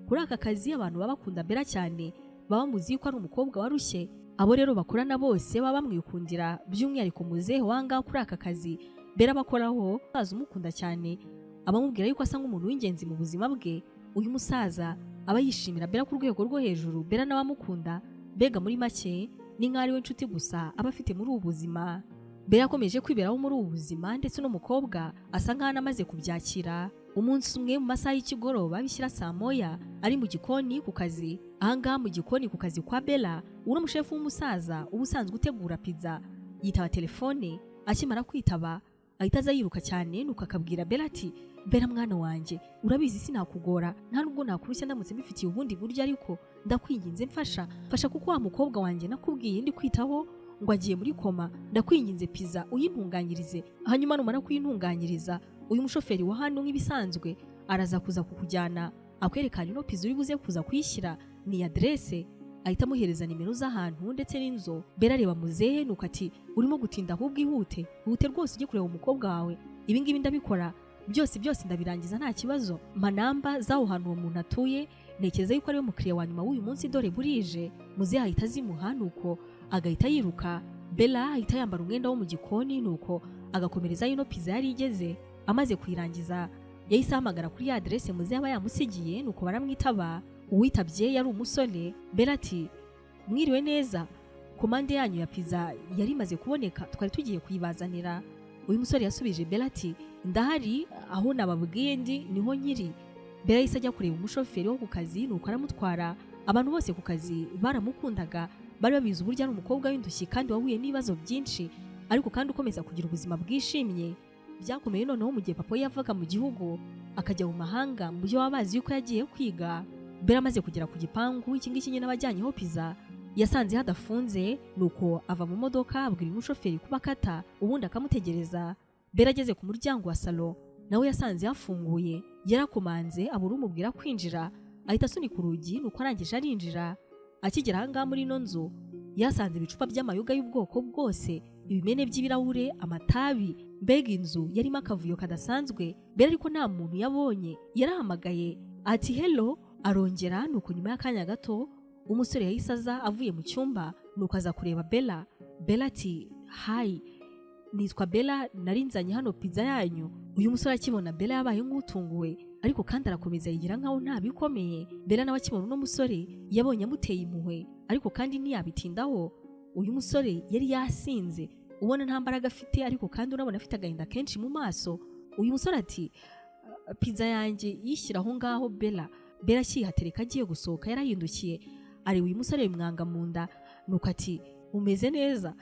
Kuri aka kazi abantu baba bakunda Bella cyane, baba muzi yuko ari umukobwa warushye. Abo rero bakorana bose baba bamwikundira, by'umwihariko muzehe wanga kuri aka kazi Bella bakoraho baza umukunda cyane, abamubwira yuko asa nk'umuntu w'ingenzi mu buzima bwe. Uyu musaza aba yishimira Bella ku rwego rwo hejuru, Bella n'abamukunda, mbega muri make ni nk'ari we nshuti gusa aba afite muri ubu buzima. Bella akomeje kwiberaho muri ubu buzima, ndetse n'umukobwa asa nk'aho amaze kubyakira. Umunsi umwe mu masaha y'ikigoroba bishyira saa moya, ari mu gikoni ku kazi. Ahangaha mu gikoni ku kazi kwa Bella, uno mushefu w'umusaza uba usanzwe utegura pizza yitaba telefone. Akimara kwitaba ahita aza yiruka cyane, nuko akabwira Bella ati Bella mwana wanjye, urabizi sinakugora, nta nubwo nakurushya ndamutse mbifitiye ubundi buryo, ariko ndakwinginze mfasha kuko wa mukobwa wanjye nakubwiye ndi kwitaho ngo agiye muri koma, ndakwinginze pizza uyintunganyirize, hanyuma numara kuyintunganyiriza uyu mushoferi wa hano nk'ibisanzwe araza kuza kukujyana akwerekana ino pizza uri buze kuza kuyishyira ni adresse. Ahita amuhereza nimero z'ahantu ndetse n'inzo. Bella areba muzehe, nuko ati urimo gutinda, ahubwo ihute rwose ujye kureba umukobwa wawe, ibi ngibi ndabikora byose ndabirangiza nta kibazo. Manamba z'aho hantu uwo muntu atuye, ntekereza yuko ariwe mukiriya wa nyuma w'uyu munsi, dore burije. Muzehe ahita azimuha, nuko agahita yiruka. Bella ahita yambara umwenda wo mu gikoni, nuko agakomereza ino pizza yari igeze. Amaze kuyirangiza yahise ahamagara kuri ya adresse muzehe aba yamusigiye, nuko baramwitaba. Uwitabye yari umusore. Bella ati mwiriwe neza, komande yanyu ya pizza yari imaze kuboneka, twari tugiye kuyibazanira. Uyu musore yasubije Bella ati ndahari, aho nababwiye ndi niho nyiri. Bella yahise ajya kureba umushoferi wo ku kazi nuko aramutwara. Abantu bose ku kazi baramukundaga, bari babizi uburyo ari umukobwa w'indushyi kandi wahuye n'ibibazo byinshi, ariko kandi ukomeza kugira ubuzima bwishimye. Byakomeye noneho mu gihe papa we yavaga mu gihugu akajya mu mahanga, mu byo wabazi yuko yagiye kwiga. Bella amaze kugera ku gipangu iki ngiki nyine abajyanyeho pizza, yasanze hadafunze nuko ava mu modoka abwira umushoferi kuba akata ubundi akamutegereza. Bella ageze ku muryango wa salo nawe yasanze hafunguye, yarakomanze abura umubwira kwinjira, ahita asunika urugi nuko arangije arinjira. Akigera ahangaha muri ino nzu yasanze ibicupa by'amayoga y'ubwoko bwose, ibimene by'ibirahure, amatabi, mbega inzu yarimo akavuyo kadasanzwe. Bella ariko nta muntu yabonye, yarahamagaye ati hello, arongera nuko nyuma y'akanya gato umusore yahise aza avuye mu cyumba nuko aza kureba Bella. Bella ati hi, nitwa Bella, narinzanye hano pizza yanyu. Uyu musore akibona Bella yabaye nk'utunguwe, ariko kandi arakomeza yigira nkaho nta bikomeye. Bella nawe akibona uno musore yabonye amuteye impuhwe, ariko kandi ntiyabitindaho. Uyu musore yari yasinze, ubona nta mbaraga afite, ariko kandi urabona afite agahinda kenshi mu maso. Uyu musore ati pizza yanjye yishyira aho ngaho Bella. Bella akihatereka agiye gusohoka yarahindukiye areba uyu musore bimwanga mu nda nuko ati umeze neza.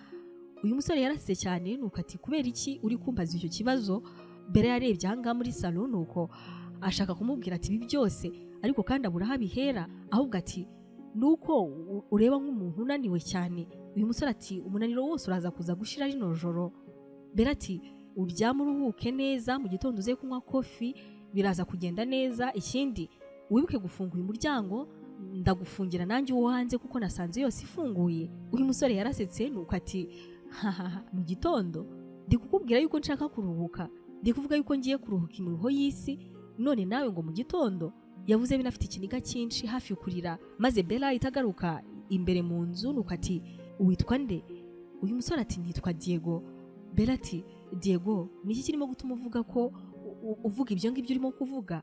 Uyu musore yarasize cyane nuko ati kubera iki uri kumbaza icyo kibazo. Bella yarebye ahangaha muri salo nuko ashaka kumubwira ati ibi byose, ariko kandi abura aho abihera, ahubwo ati nuko ureba nk'umuntu unaniwe cyane. Uyu musore ati umunaniro wose uraza kuza gushira rino joro. Bella ati uryame uruhuke neza, mu gitondo uze kunywa kofi biraza kugenda neza, ikindi wibuke gufunga uyu muryango, ndagufungira nanjye uwo hanze kuko nasanze yose ifunguye. Uyu musore yarasetse nuko ati hahaha, mu gitondo ndi kukubwira yuko nshaka kuruhuka, ndi kuvuga yuko ngiye kuruhuka imiruho y'isi, none nawe ngo mu gitondo. Yavuze binafite ikiniga cyinshi hafi kurira, maze Bella ahita agaruka imbere mu nzu nuko ati witwa nde? Uyu musore ati nitwa Diego. Bella ati Diego, niki kirimo gutuma uvuga ko uvuga ibyo ngibyo urimo kuvuga?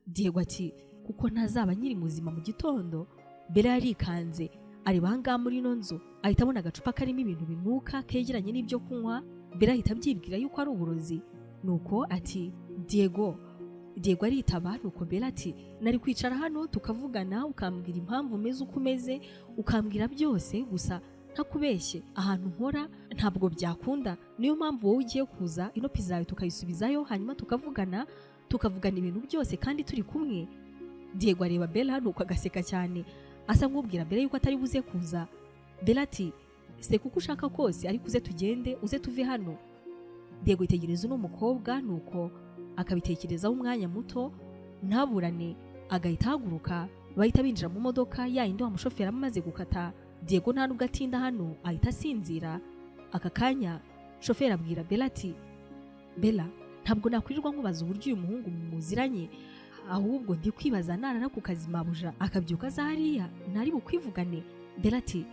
Diego ati kuko ntazaba nyiri muzima mu gitondo. Bella yarikanze areba ahangaha muri ino nzu, ahita abona agacupa karimo ibintu binuka kegeranye n'ibyo kunywa. Bella ahita abyibwira yuko ari uburozi, nuko ati Diego. Diego aritaba nuko Bella ati nari kwicara hano tukavugana, ukambwira impamvu umeze uko umeze, ukambwira byose, gusa ntakubeshye ahantu nkora ntabwo byakunda, niyo mpamvu wowe ugiye kuza ino pizza yawe tukayisubizayo, hanyuma tukavugana ibintu byose kandi turi kumwe. Diego areba Bella nuko agaseka cyane asa nk'ubwira Bella yuko atari buze kuza. Bella ati se kuko ushaka kose ariko uze tugende, uze tuve hano. Diego yitegereza uno mukobwa nuko akabitekerezaho umwanya muto ntaburane, agahita ahaguruka bahita binjira mu modoka yayindi wa mushoferi amaze gukata. Diego nta nubwo atinda hano ahita asinzira. Aka kanya shoferi abwira Bella ati Bella, ntabwo nakwirirwa nkubaza uburyo uyu muhungu muziranye, ahubwo ndi kwibaza narara ku kazi mabuja akabyuka za hariya ntari bukwivugane. Bella ati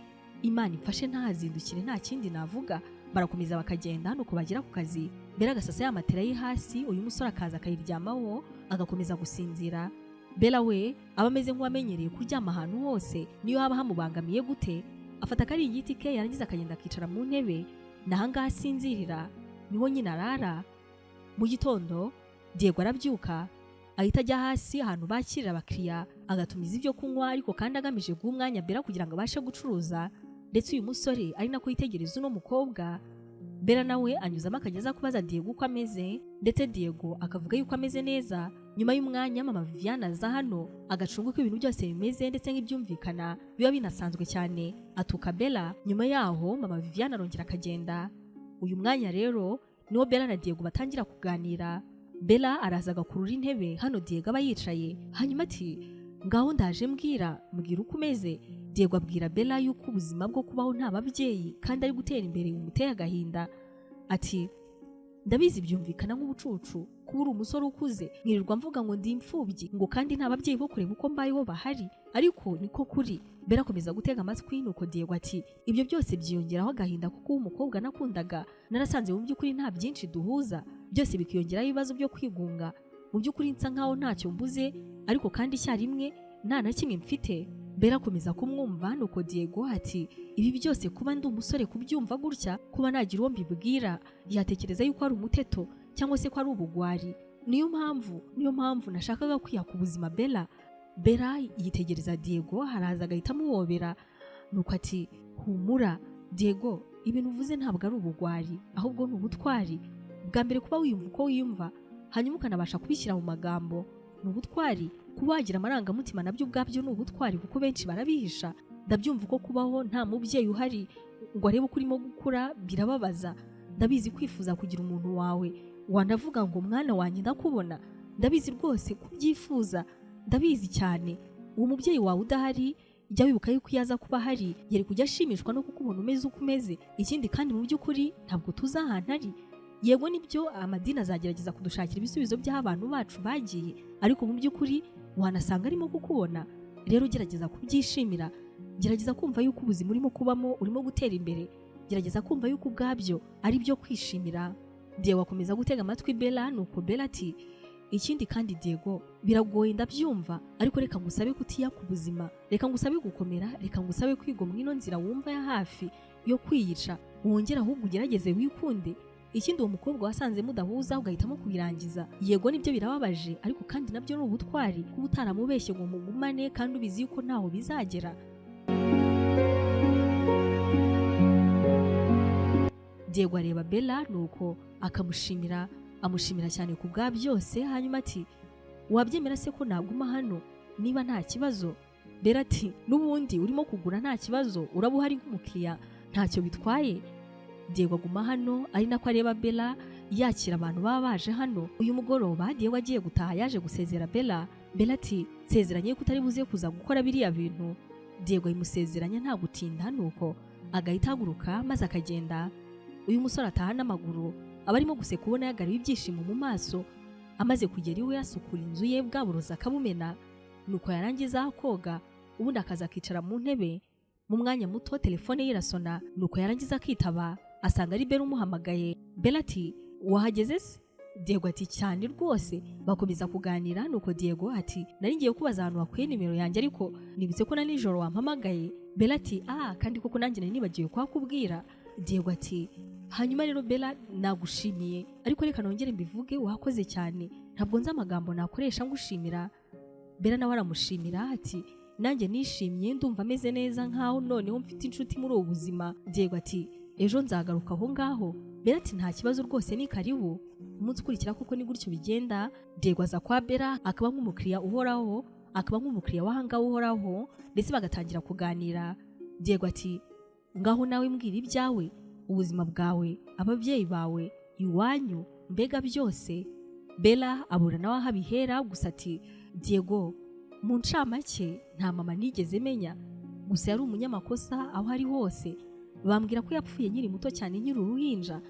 Imana imfashe ntahazindukire, nta kindi navuga. Barakomeza bakagenda hano ko bagera ku kazi. Bella agasasa ya matera ye hasi, uyu musore akaza akayiryamaho agakomeza gusinzira. Bella we aba ameze nk'uwamenyereye kuryama ahantu hose, niyo haba hamubangamiye gute afata kari igiti ke yarangiza akagenda akicara mu ntebe, nahangaha asinzirira niho nyine arara. Mu gitondo Diego arabyuka ahita ajya hasi ahantu bakirira abakiriya, agatumiza ibyo kunywa, ariko kandi agamije guha umwanya Bella kugira ngo abashe gucuruza. Ndetse uyu musore ari nako yitegereza uno mukobwa. Bella nawe anyuzamo akageza kubaza Diego uko ameze, ndetse Diego akavuga yuko ameze neza. Nyuma y'umwanya mama Viviana aza hano agacunga uko ibintu byose bimeze ndetse nk'ibyumvikana biba binasanzwe cyane, atuka Bella. Nyuma yaho mama Viviana arongera akagenda. Uyu mwanya rero niwo Bella na Diego batangira kuganira. Bella araza agakurura intebe hano Diego aba yicaye, hanyuma ati ngaho ndaje mbwira uko umeze. Diego abwira Bella yuko ubuzima bwo kubaho nta babyeyi kandi ari gutera imbere bimuteye agahinda. Ati ndabizi byumvikana nk'ubucucu kuba uri umusore ukuze nkirirwa mvuga ngo ndi imfubyi ngo kandi nta babyeyi bo kureba uko mbayeho bahari, ariko niko kuri. Bella akomeza gutega amatwi nuko Diego ati ibyo byose byiyongeraho agahinda kuko umukobwa nakundaga narasanze mu by'ukuri nta byinshi duhuza, byose bikiyongeraho ibibazo byo kwigunga. Mu by'ukuri nsa nkaho ntacyo mbuze, ariko kandi icyarimwe nta na kimwe mfite. Bella akomeza kumwumva nuko Diego ati ibi byose kuba ndi umusore kubyumva gutya, kuba nagira uwo mbibwira yatekereza yuko ari umuteto cyangwa se ko ari ubugwari. Niyo mpamvu nashakaga kwiyaka ubuzima Bella. Bella yitegereza Diego, haraza agahita amuhobera nuko ati humura Diego, ibintu uvuze ntabwo ari ubugwari ahubwo ni ubutwari. Bwa mbere kuba wiyumva uko wiyumva hanyuma ukanabasha kubishyira mu magambo ni ubutwari. Kuba wagira amarangamutima nabyo ubwabyo ni ubutwari kuko benshi barabihisha. Ndabyumva uko kubaho nta mubyeyi uhari ngo arebe uko urimo gukura birababaza. Ndabizi kwifuza kugira umuntu wawe wanavuga ngo mwana wanjye ndakubona. Ndabizi rwose kubyifuza, ndabizi cyane. Uwo mubyeyi wawe udahari jya wibuka yuko yaza kuba hari yari kujya ashimishwa no kukubona umeze uko umeze. Ikindi kandi mu by'ukuri ntabwo tuzi ahantu ari. Yego nibyo amadini azagerageza kudushakira ibisubizo by'abantu bacu bagiye, ariko mu by'ukuri wanasanga arimo kukubona. Rero gerageza kubyishimira, gerageza kumva yuko ubuzima urimo kubamo urimo gutera imbere, gerageza kumva yuko ubwabyo ari byo kwishimira. Diego akomeza gutega amatwi Bella nuko Bella ati ikindi kandi Diego biragoye ndabyumva, ariko reka ngusabe kutiyaka ubuzima, reka ngusabe gukomera, reka ngusabe kwigomwa ino nzira wumva ya hafi yo kwiyica, wongera ahubwo ugerageze wikunde. Ikindi uwo mukobwa wasanze mudahuza ugahitamo kubirangiza, yego nibyo birababaje, ariko kandi nabyo ni ubutwari kuba utaramubeshye ngo mugumane kandi ubizi yuko ntaho bizagera. Diego areba Bella nuko amushimira cyane ku bwa byose, hanyuma ati wabyemera se ko naguma hano niba nta kibazo? Bella ati n'ubundi urimo kugura nta kibazo, uraba uhari nk'umukiriya ntacyo bitwaye. Diego aguma hano ari nako areba Bella yakira abantu baba baje hano. Uyu mugoroba Diego agiye gutaha yaje gusezera Bella. Bella ati nsezeranye ko utari buze kuza gukora biriya bintu. Diego imusezeranya nta gutinda nuko agahita ahaguruka maze akagenda. Uyu musore ataha n'amaguru, aba arimo guseka ubona yagariwe ibyishimo mu maso. Amaze kugera iwe yasukura inzu ye bwaburoza akamumena, nuko yarangiza koga ubundi akaza akicara mu ntebe. Mu mwanya muto telefone ye irasona, nuko yarangiza akitaba asanga ari Bella umuhamagaye. Bella ati wahageze se? Diego ati cyane rwose. Bakomeza kuganira nuko Diego ati nari ngiye kubaza ahantu wakuye nimero yanjye ariko nibutse ko na nijoro wampamagaye. Bella ati kandi koko nanjye nari nibagiwe kwakubwira. Diego ati hanyuma rero Bella nagushimiye, ariko reka nongere mbivuge wakoze cyane, ntabwo nzi amagambo nakoresha ngushimira. Bella nawe aramushimira ati nanjye nishimye ndumva ameze neza nkaho noneho mfite inshuti muri ubu buzima. Diego ati ejo nzagaruka aho ngaho. Bella ati nta kibazo rwose ni karibu. Umunsi ukurikira kuko ni gutyo bigenda. Diego aza kwa Bella akaba nk'umukiriya uhoraho, akaba nk'umukiriya w'ahangaho uhoraho, ndetse bagatangira kuganira. Diego ati ngaho nawe mbwira ibyawe, ubuzima bwawe, ababyeyi bawe, iwanyu, mbega byose. Bella abura nawe aho abihera gusa ati Diego mu ncamake nta mama nigeze menya, gusa yari umunyamakosa aho ari hose. Bambwira ko yapfuye nkiri muto cyane nkiri uruhinja.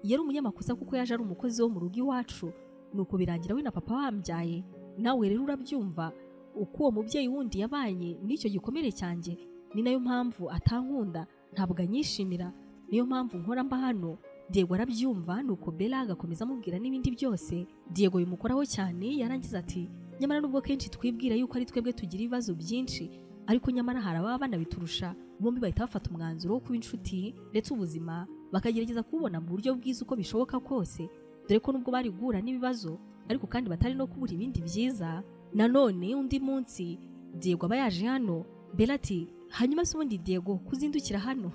Yari umunyamakosa kuko yaje ari umukozi wo mu rugo iwacu, nuko birangira we na papa bambyaye. Nawe rero urabyumva uko uwo mubyeyi wundi yabanye n'icyo gikomere cyanjye, ni nayo mpamvu atankunda, ntabwo anyishimira, niyo mpamvu nkora mba hano. Diego arabyumva nuko Bella agakomeza amubwira n'ibindi byose. Diego bimukoraho cyane, yarangiza ati nyamara nubwo kenshi twibwira yuko ari twebwe tugira ibibazo byinshi, ariko nyamara hari ababa banabiturusha. Bombi bahita bafata umwanzuro wo kuba inshuti ndetse ubuzima bakagerageza kubona mu buryo bwiza uko bishoboka kose, dore ko nubwo bari guhura n'ibibazo ariko kandi batari no kubura ibindi byiza. Nanone undi munsi Diego aba yaje hano. Bella ati hanyuma se ubundi Diego kuzindukira hano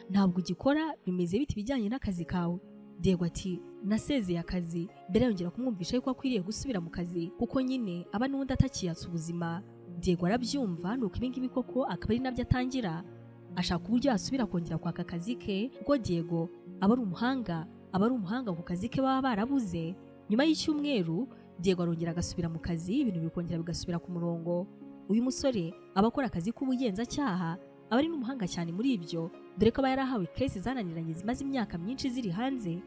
ntabwo ugikora, bimeze biti bijyanye n'akazi kawe? Diego ati nasezeye akazi. Bella yongera kumwumvisha yuko akwiriye gusubira mu kazi kuko nyine aba n'undi atakiyatsa ubuzima. Diego arabyumva nuko ibingibi koko akaba ari nabyo atangira ashaka uburyo yasubira kongera kwaka akazi ke, kuko Diego aba ari umuhanga ku kazi ke baba barabuze. Nyuma y'icyumweru Diego arongera agasubira mu kazi, ibintu bikongera bigasubira ku murongo. Uyu musore aba akora akazi k'ubugenzacyaha, aba ari n'umuhanga cyane muri ibyo, dore ko aba yarahawe kesi zananiranye zimaze imyaka myinshi ziri hanze.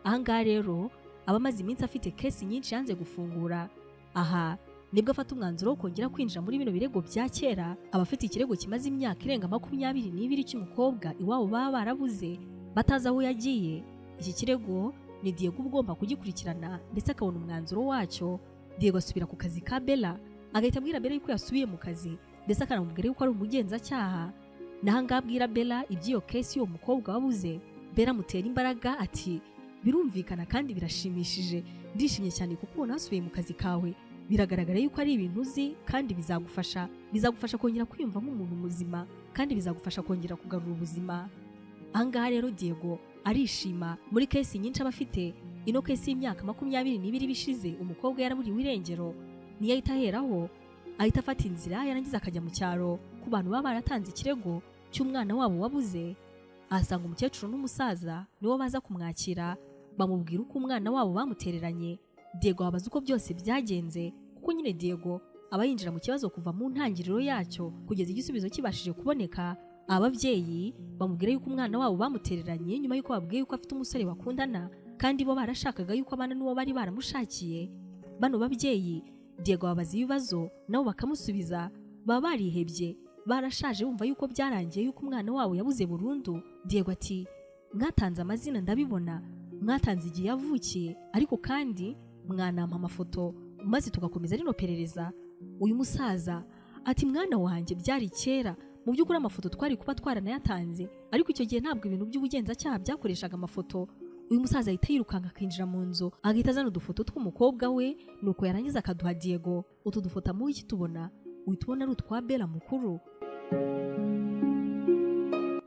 Ahangaha rero aba amaze iminsi afite kesi nyinshi yanze gufungura. Aha nibwo afata umwanzuro wo kongera kwinjira muri bino birego bya kera. Aba afite ikirego kimaze imyaka irenga 22 cy'umukobwa iwabo baba barabuze batazi aho yagiye. Iki kirego ni Diego ugomba kugikurikirana ndetse akabona umwanzuro wacyo. Diego asubira ku kazi ka Bella, agahita abwira Bella yuko yasubiye mu kazi ndetse akanamubwira yuko ari umugenzacyaha. Nahanga abwira Bella iby'iyo kesi y'uwo mukobwa wabuze. Bella amutera imbaraga ati birumvikana kandi birashimishije, ndishimye cyane kuko ubona wasubiye mu kazi kawe, biragaragara yuko ari ibintu uzi kandi bizagufasha kongera kwiyumva nk'umuntu muzima kandi bizagufasha kongera kugarura ubuzima. Ahangaha rero Diego arishima. Muri kesi nyinshi aba afite, ino kesi y'imyaka 22 bishize umukobwa yaraburiwe irengero, niyo ahita aheraho ahita afata inzira yarangiza akajya mu cyaro ku bantu baba baratanze ikirego cy'umwana wabo wabuze. Ahasanga umukecuru n'umusaza niwo baza kumwakira, bamubwira uko umwana wabo bamutereranye. Diego abaza uko byose byagenze kuko nyine Diego aba yinjira mu kibazo kuva mu ntangiriro yacyo kugeza igisubizo kibashije kuboneka. Ababyeyi bamubwira yuko umwana wabo bamutereranye nyuma yuko babwiye yuko afite umusore bakundana kandi bo barashakaga yuko abana n'uwo bari baramushakiye. Bano babyeyi Diego ababaza ibibazo nabo bakamusubiza, baba barihebye, barashaje bumva yuko byarangiye yuko umwana wabo yabuze burundu. Diego ati mwatanze amazina ndabibona, mwatanze igihe yavukiye, ariko kandi mwanampa amafoto maze tugakomeza rino perereza. Uyu musaza ati mwana wanjye byari kera, mu by'ukuri amafoto twari kuba twaranayatanze, ariko icyo gihe ntabwo ibintu by'ubugenzacyaha byakoreshaga amafoto. Uyu musaza ahita yirukanka akinjira mu nzu agahita azana udufoto tw'umukobwa we, nuko yarangiza akaduha Diego. Utu dufoto amuha iki tubona uhita ubona ari utwa Bella mukuru.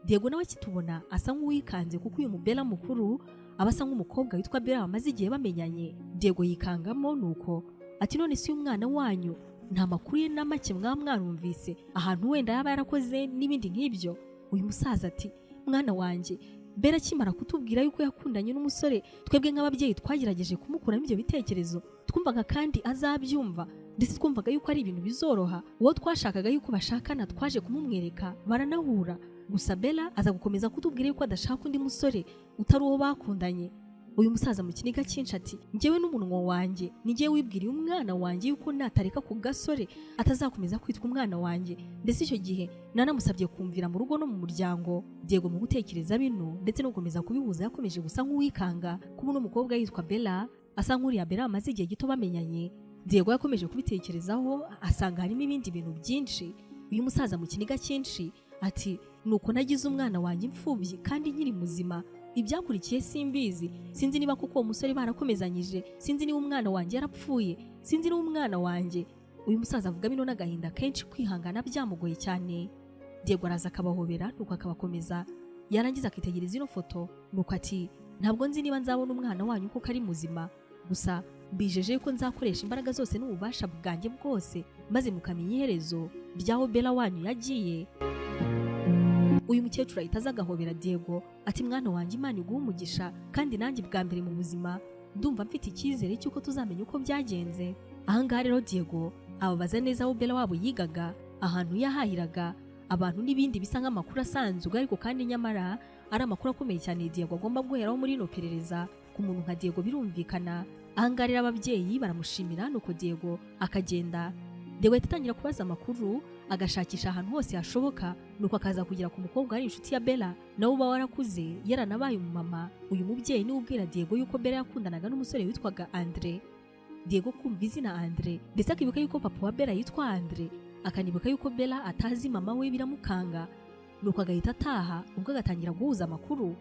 Diego nawe akitubona asa nk'uwikanze kuko uyu Bella mukuru aba asa nk'umukobwa witwa Bella bamaze igihe bamenyanye. Diego yikangamo nuko ati none si umwana wanyu nta makuru ye na make mwarumvise ahantu wenda yaba yarakoze n'ibindi nk'ibyo? Uyu musaza ati mwana wanjye Bella akimara kutubwira yuko yakundanye n'umusore, twebwe nk'ababyeyi twagerageje kumukuramo ibyo bitekerezo, twumvaga kandi azabyumva ndetse twumvaga yuko ari ibintu bizoroha. Uwo twashakaga yuko bashakana twaje kumumwereka baranahura, gusa Bella aza gukomeza kutubwira yuko adashaka undi musore utari uwo bakundanye. Uyu musaza mu kiniga cyinshi ati njyewe n'umunwa wanjye nijye wibwiriye umwana wanjye yuko natareka ku gasore atazakomeza kwitwa umwana wanjye, ndetse icyo gihe nanamusabye kumvira mu rugo no mu muryango. Diego mu gutekereza bino ndetse no gukomeza kubihuza yakomeje gusa nk'uwikanga kuba n'umukobwa yitwa Bella asa nk'uriya Bella amaze igihe gito bamenyanye. Diego yakomeje kubitekerezaho asanga harimo ibindi bintu byinshi. Uyu musaza mu kiniga cyinshi ati nuko nagize umwana wanjye imfubyi kandi nkiri muzima, ibyakurikiye simbizi, sinzi niba kuko uwo musore barakomezanyije, sinzi niba umwana wanjye yarapfuye, sinzi niba umwana wanjye. Uyu musaza avuga bino n'agahinda kenshi, kwihangana byamugoye cyane. Diego araza akabahobera nuko akabakomeza, yarangiza akitegereza ino foto nuko ati ntabwo nzi niba nzabona umwana wanyu kuko ari muzima, gusa mbijeje yuko nzakoresha imbaraga zose n'ububasha bwanjye bwose maze mukamenya iherezo ryaho Bella wanyu yagiye. Uyu mukecuru ahita aza agahobera Diego ati mwana wanjye Imana iguhe umugisha, kandi nanjye bwa mbere mu buzima ndumva mfite icyizere cy'uko tuzamenya uko byagenze. Ahangaha rero Diego ababaza neza aho Bella wabo yigaga, ahantu yahahiraga, abantu n'ibindi bisa nk'amakuru asanzwe, ariko kandi nyamara ari amakuru akomeye cyane Diego agomba guheraho muri ino perereza. Ku muntu nka Diego birumvikana. Ahangaha rero ababyeyi baramushimira nuko Diego akagenda. Diego ahita atangira kubaza amakuru, agashakisha ahantu hose hashoboka, nuko akaza kugera ku mukobwa ari inshuti ya Bella nawe uba warakuze yaranabaye umumama. Uyu mubyeyi niwe ubwira Diego yuko Bella yakundanaga n'umusore witwaga Andre. Diego kumva izina Andre ndetse akibuka yuko papa wa Bella yitwa Andre, akanibuka yuko Bella atazi mama we biramukanga, nuko agahita ataha. Ubwo agatangira guhuza amakuru,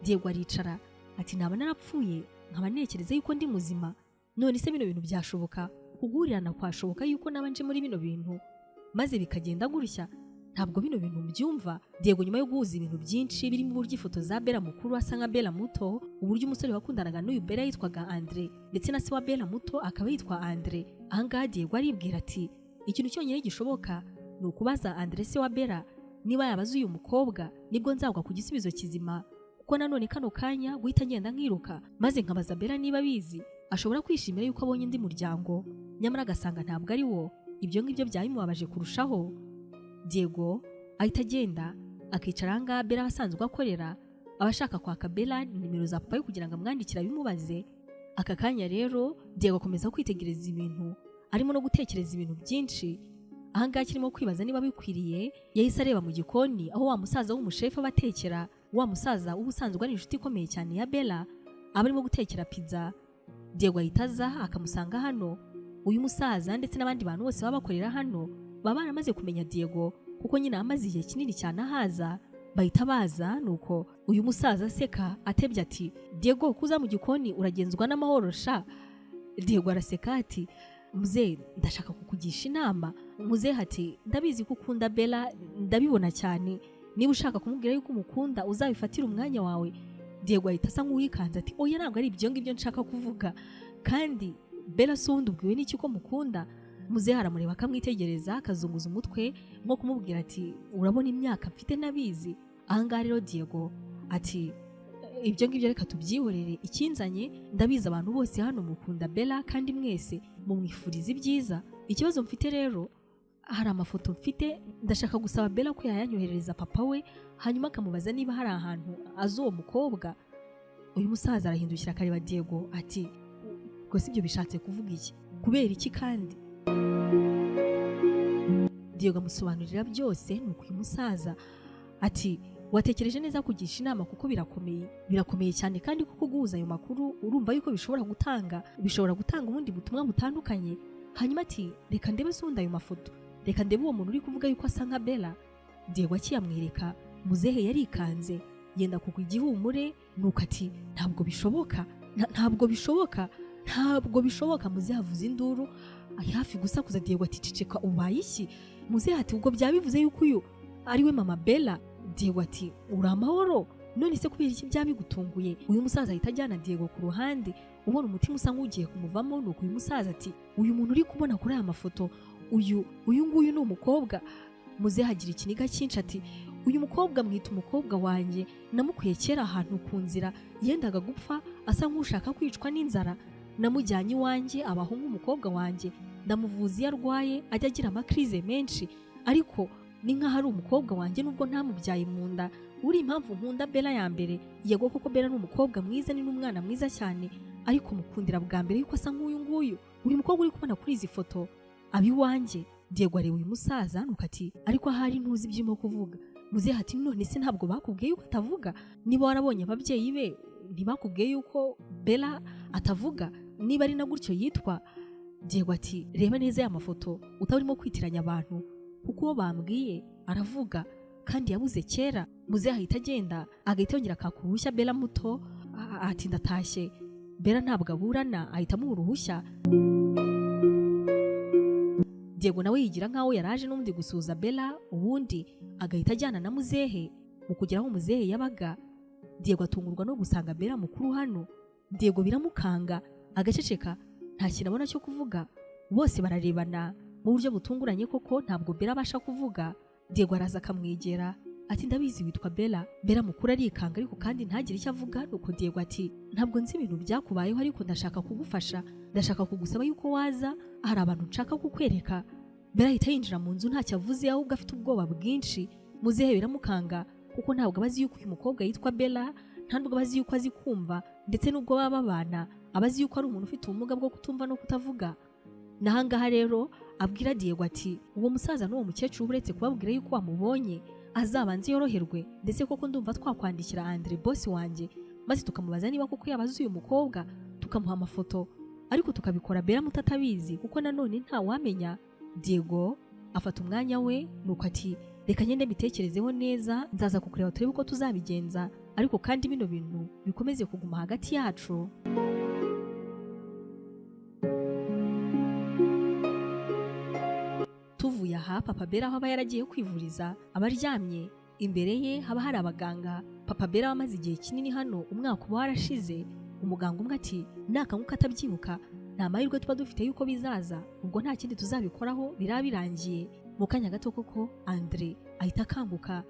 Diego aricara ati naba narapfuye nkaba nekereza yuko ndi muzima, none se bino bintu byashoboka? Kugurirana kwashoboka yuko nabanje muri bino bintu maze bikagenda gutya? Ntabwo bino bintu mbyumva. Diego nyuma yo guhuza ibintu byinshi birimo uburyo ifoto za Bella mukuru asa nka Bella muto, uburyo umusore wakundanaga n'uyu Bella yitwaga Andre ndetse na se wa Bella muto akaba yitwa Andre. Ahangaha Diego aribwira ati ikintu cyonyine gishoboka ni ukubaza Andre se wa Bella niba yabaza uyu mukobwa, nibwo nzagwa ku gisubizo kizima, kuko nanone kano kanya guhita ngenda nkiruka maze nkabaza Bella niba bizi ashobora kwishimira yuko abonye indi muryango, nyamara agasanga ntabwo ari wo. Ibyo ngibyo byabimubabaje kurushaho. Diego ahita agenda akicara ahangaha Bella asanzwe akorera, abashaka kwaka Bella nimero za papa we kugira ngo amwandikire abimubaze. Aka kanya rero Diego akomeza kwitegereza ibintu, arimo no gutekereza ibintu byinshi. Ahangaha kirimo kwibaza niba bikwiriye, yahise areba mu gikoni aho wa musaza w'umushefu abatekera, wa musaza ubusanzwe ari inshuti ikomeye cyane ya Bella, abarimo gutekera pizza. Diego ahita aza akamusanga hano. Uyu musaza ndetse n'abandi bantu bose baba bakorera hano baba baramaze kumenya Diego kuko nyine amaze igihe kinini cyane ahaza, bahita baza. Nuko uyu musaza aseka atebye ati Diego kuza mu gikoni uragenzwa n'amahoro sha. Diego araseka ati muzehe ndashaka kukugisha inama. Muzehe ati ndabizi ko ukunda Bella, ndabibona cyane, niba ushaka kumubwira yuko umukunda uzabifatira umwanya wawe. Diego ahita asa nk'uwikanze ati oya ntabwo ari ibyo ngibyo nshaka kuvuga, kandi Bella si uwundi ubwiwe n'iki ko mukunda. Muzehe aramureba akamwitegereza akazunguza umutwe nko kumubwira ati urabona imyaka mfite nabizi. Ahangaha rero Diego ati ibyo ngibyo reka tubyihorere, ikinzanye ndabizi abantu bose hano mukunda Bella kandi mwese mumwifuriza ibyiza. Ikibazo mfite rero, hari amafoto mfite ndashaka gusaba Bella ko yayanyoherereza papa we, hanyuma akamubaza niba hari ahantu azi uwo mukobwa. Uyu musaza arahindukira akareba Diego ati gusa ibyo bishatse kuvuga iki, kubera iki kandi? Diego amusobanurira byose. Nuko uyu musaza ati watekereje neza kugisha inama kuko birakomeye cyane, kandi kuko guhuza ayo makuru urumva yuko bishobora gutanga ubundi butumwa butandukanye. Hanyuma ati reka ndebe sunda ayo mafoto, reka ndebe uwo muntu uri kuvuga yuko asa nka Bella. Diego akiyamwereka muzehe yarikanze yenda kugwa igihumure. Nuko ati ntabwo bishoboka. Muzehe avuza induru hafi gusakuza. Diego ati ceceka ubaye iki? Muzehe ati ubwo byabivuze yuko uyu ari we mama Bella? Diego ati uri amahoro, none se kubera iki byabigutunguye? Uyu musaza ahita ajyana Diego ku ruhande ubona umutima usa nk'ugiye kumuvamo. Nuko uyu musaza ati uyu muntu uri kubona kuri aya mafoto uyu nguyu ni umukobwa. Muzehe agira ikiniga cyinshi ati uyu mukobwa mwita umukobwa wanjye, namukuye kera ahantu ku nzira yendaga gupfa asa nk'ushaka kwicwa n'inzara, namujyanye iwanjye abaho nk'umukobwa wanjye, ndamuvuza iyo arwaye ajya agira amakrize menshi, ariko ni nk'aho ari umukobwa wanjye nubwo ntamubyaye mu nda. Uri impamvu nkunda Bella ya mbere. Yego koko Bella ni umukobwa mwiza, ni n'umwana mwiza cyane, ariko mukundira bwa mbere yuko asa nk'uyu nguyu. Uyu mukobwa uri kubona kuri izi foto abi wanjye. Diego areba uyu musaza nuko ati ariko ahari ntuzi ibyimo kuvuga. Muzehe ati none se ntabwo bakubwiye yuko atavuga? Niba warabonye ababyeyi be ntibakubwiye yuko Bella atavuga, niba ari na gutyo yitwa? Diego ati reba neza ya mafoto utarimo kwitiranya abantu, kuko uwo bambwiye aravuga kandi yabuze kera. Muzehe ahita agenda agahita yongera akakuruhushya Bella muto. Ati ndatashye. Bella ntabwo aburana, ahita amuha uruhushya. Diego nawe yigira nkaho yaraje n'undi gusuhuza Bella, ubundi agahita ajyana na muzehe. Mu kugera aho muzehe yabaga, Diego atungurwa no gusanga Bella mukuru hano. Diego biramukanga agaceceka, nta kintu abona cyo kuvuga. Bose bararebana mu buryo butunguranye, koko ntabwo Bella abasha kuvuga. Diego araza akamwegera ati ndabizi witwa Bella. Bella mukuru arikanga ariko kandi ntagire icyo avuga. Nuko Diego ati ntabwo nzi ibintu byakubayeho, ariko ndashaka kugufasha, ndashaka kugusaba yuko waza, hari abantu nshaka kukwereka. Bella ahita yinjira mu nzu ntacyo avuze, ahubwo afite ubwoba bwinshi. Muzehe biramukanga kuko ntabwo abazi yuko uyu mukobwa yitwa Bella, ntabwo abazi yuko azi kumva, ndetse n'ubwo baba babana abazi yuko ari umuntu ufite ubumuga bwo kutumva no kutavuga. Nahangaha rero abwira Diego ati uwo musaza n'uwo mukecuru uretse kubabwira yuko wamubonye azabanze yoroherwe, ndetse koko ndumva twakwandikira Andre boss wanjye maze tukamubaza niba koko yabaze uyu mukobwa, tukamuha amafoto, ariko tukabikora Bella mutatabizi kuko nanone nta wamenya. Diego afata umwanya we nuko ati reka ngende mbitekerezeho neza, nzaza kukureba turebe uko tuzabigenza, ariko kandi bino bintu bikomeze kuguma hagati yacu. Tuvuye aha papa Bella aho aba yaragiye kwivuriza abaryamye, imbere ye haba hari abaganga. Papa Bella wamaze igihe kinini hano, umwaka uba warashize. Umuganga umwe ati nakanguka atabyibuka nta mahirwe tuba dufite yuko bizaza, ubwo nta kindi tuzabikoraho biraba birangiye. Mu kanya gato koko Andre ahita akanguka.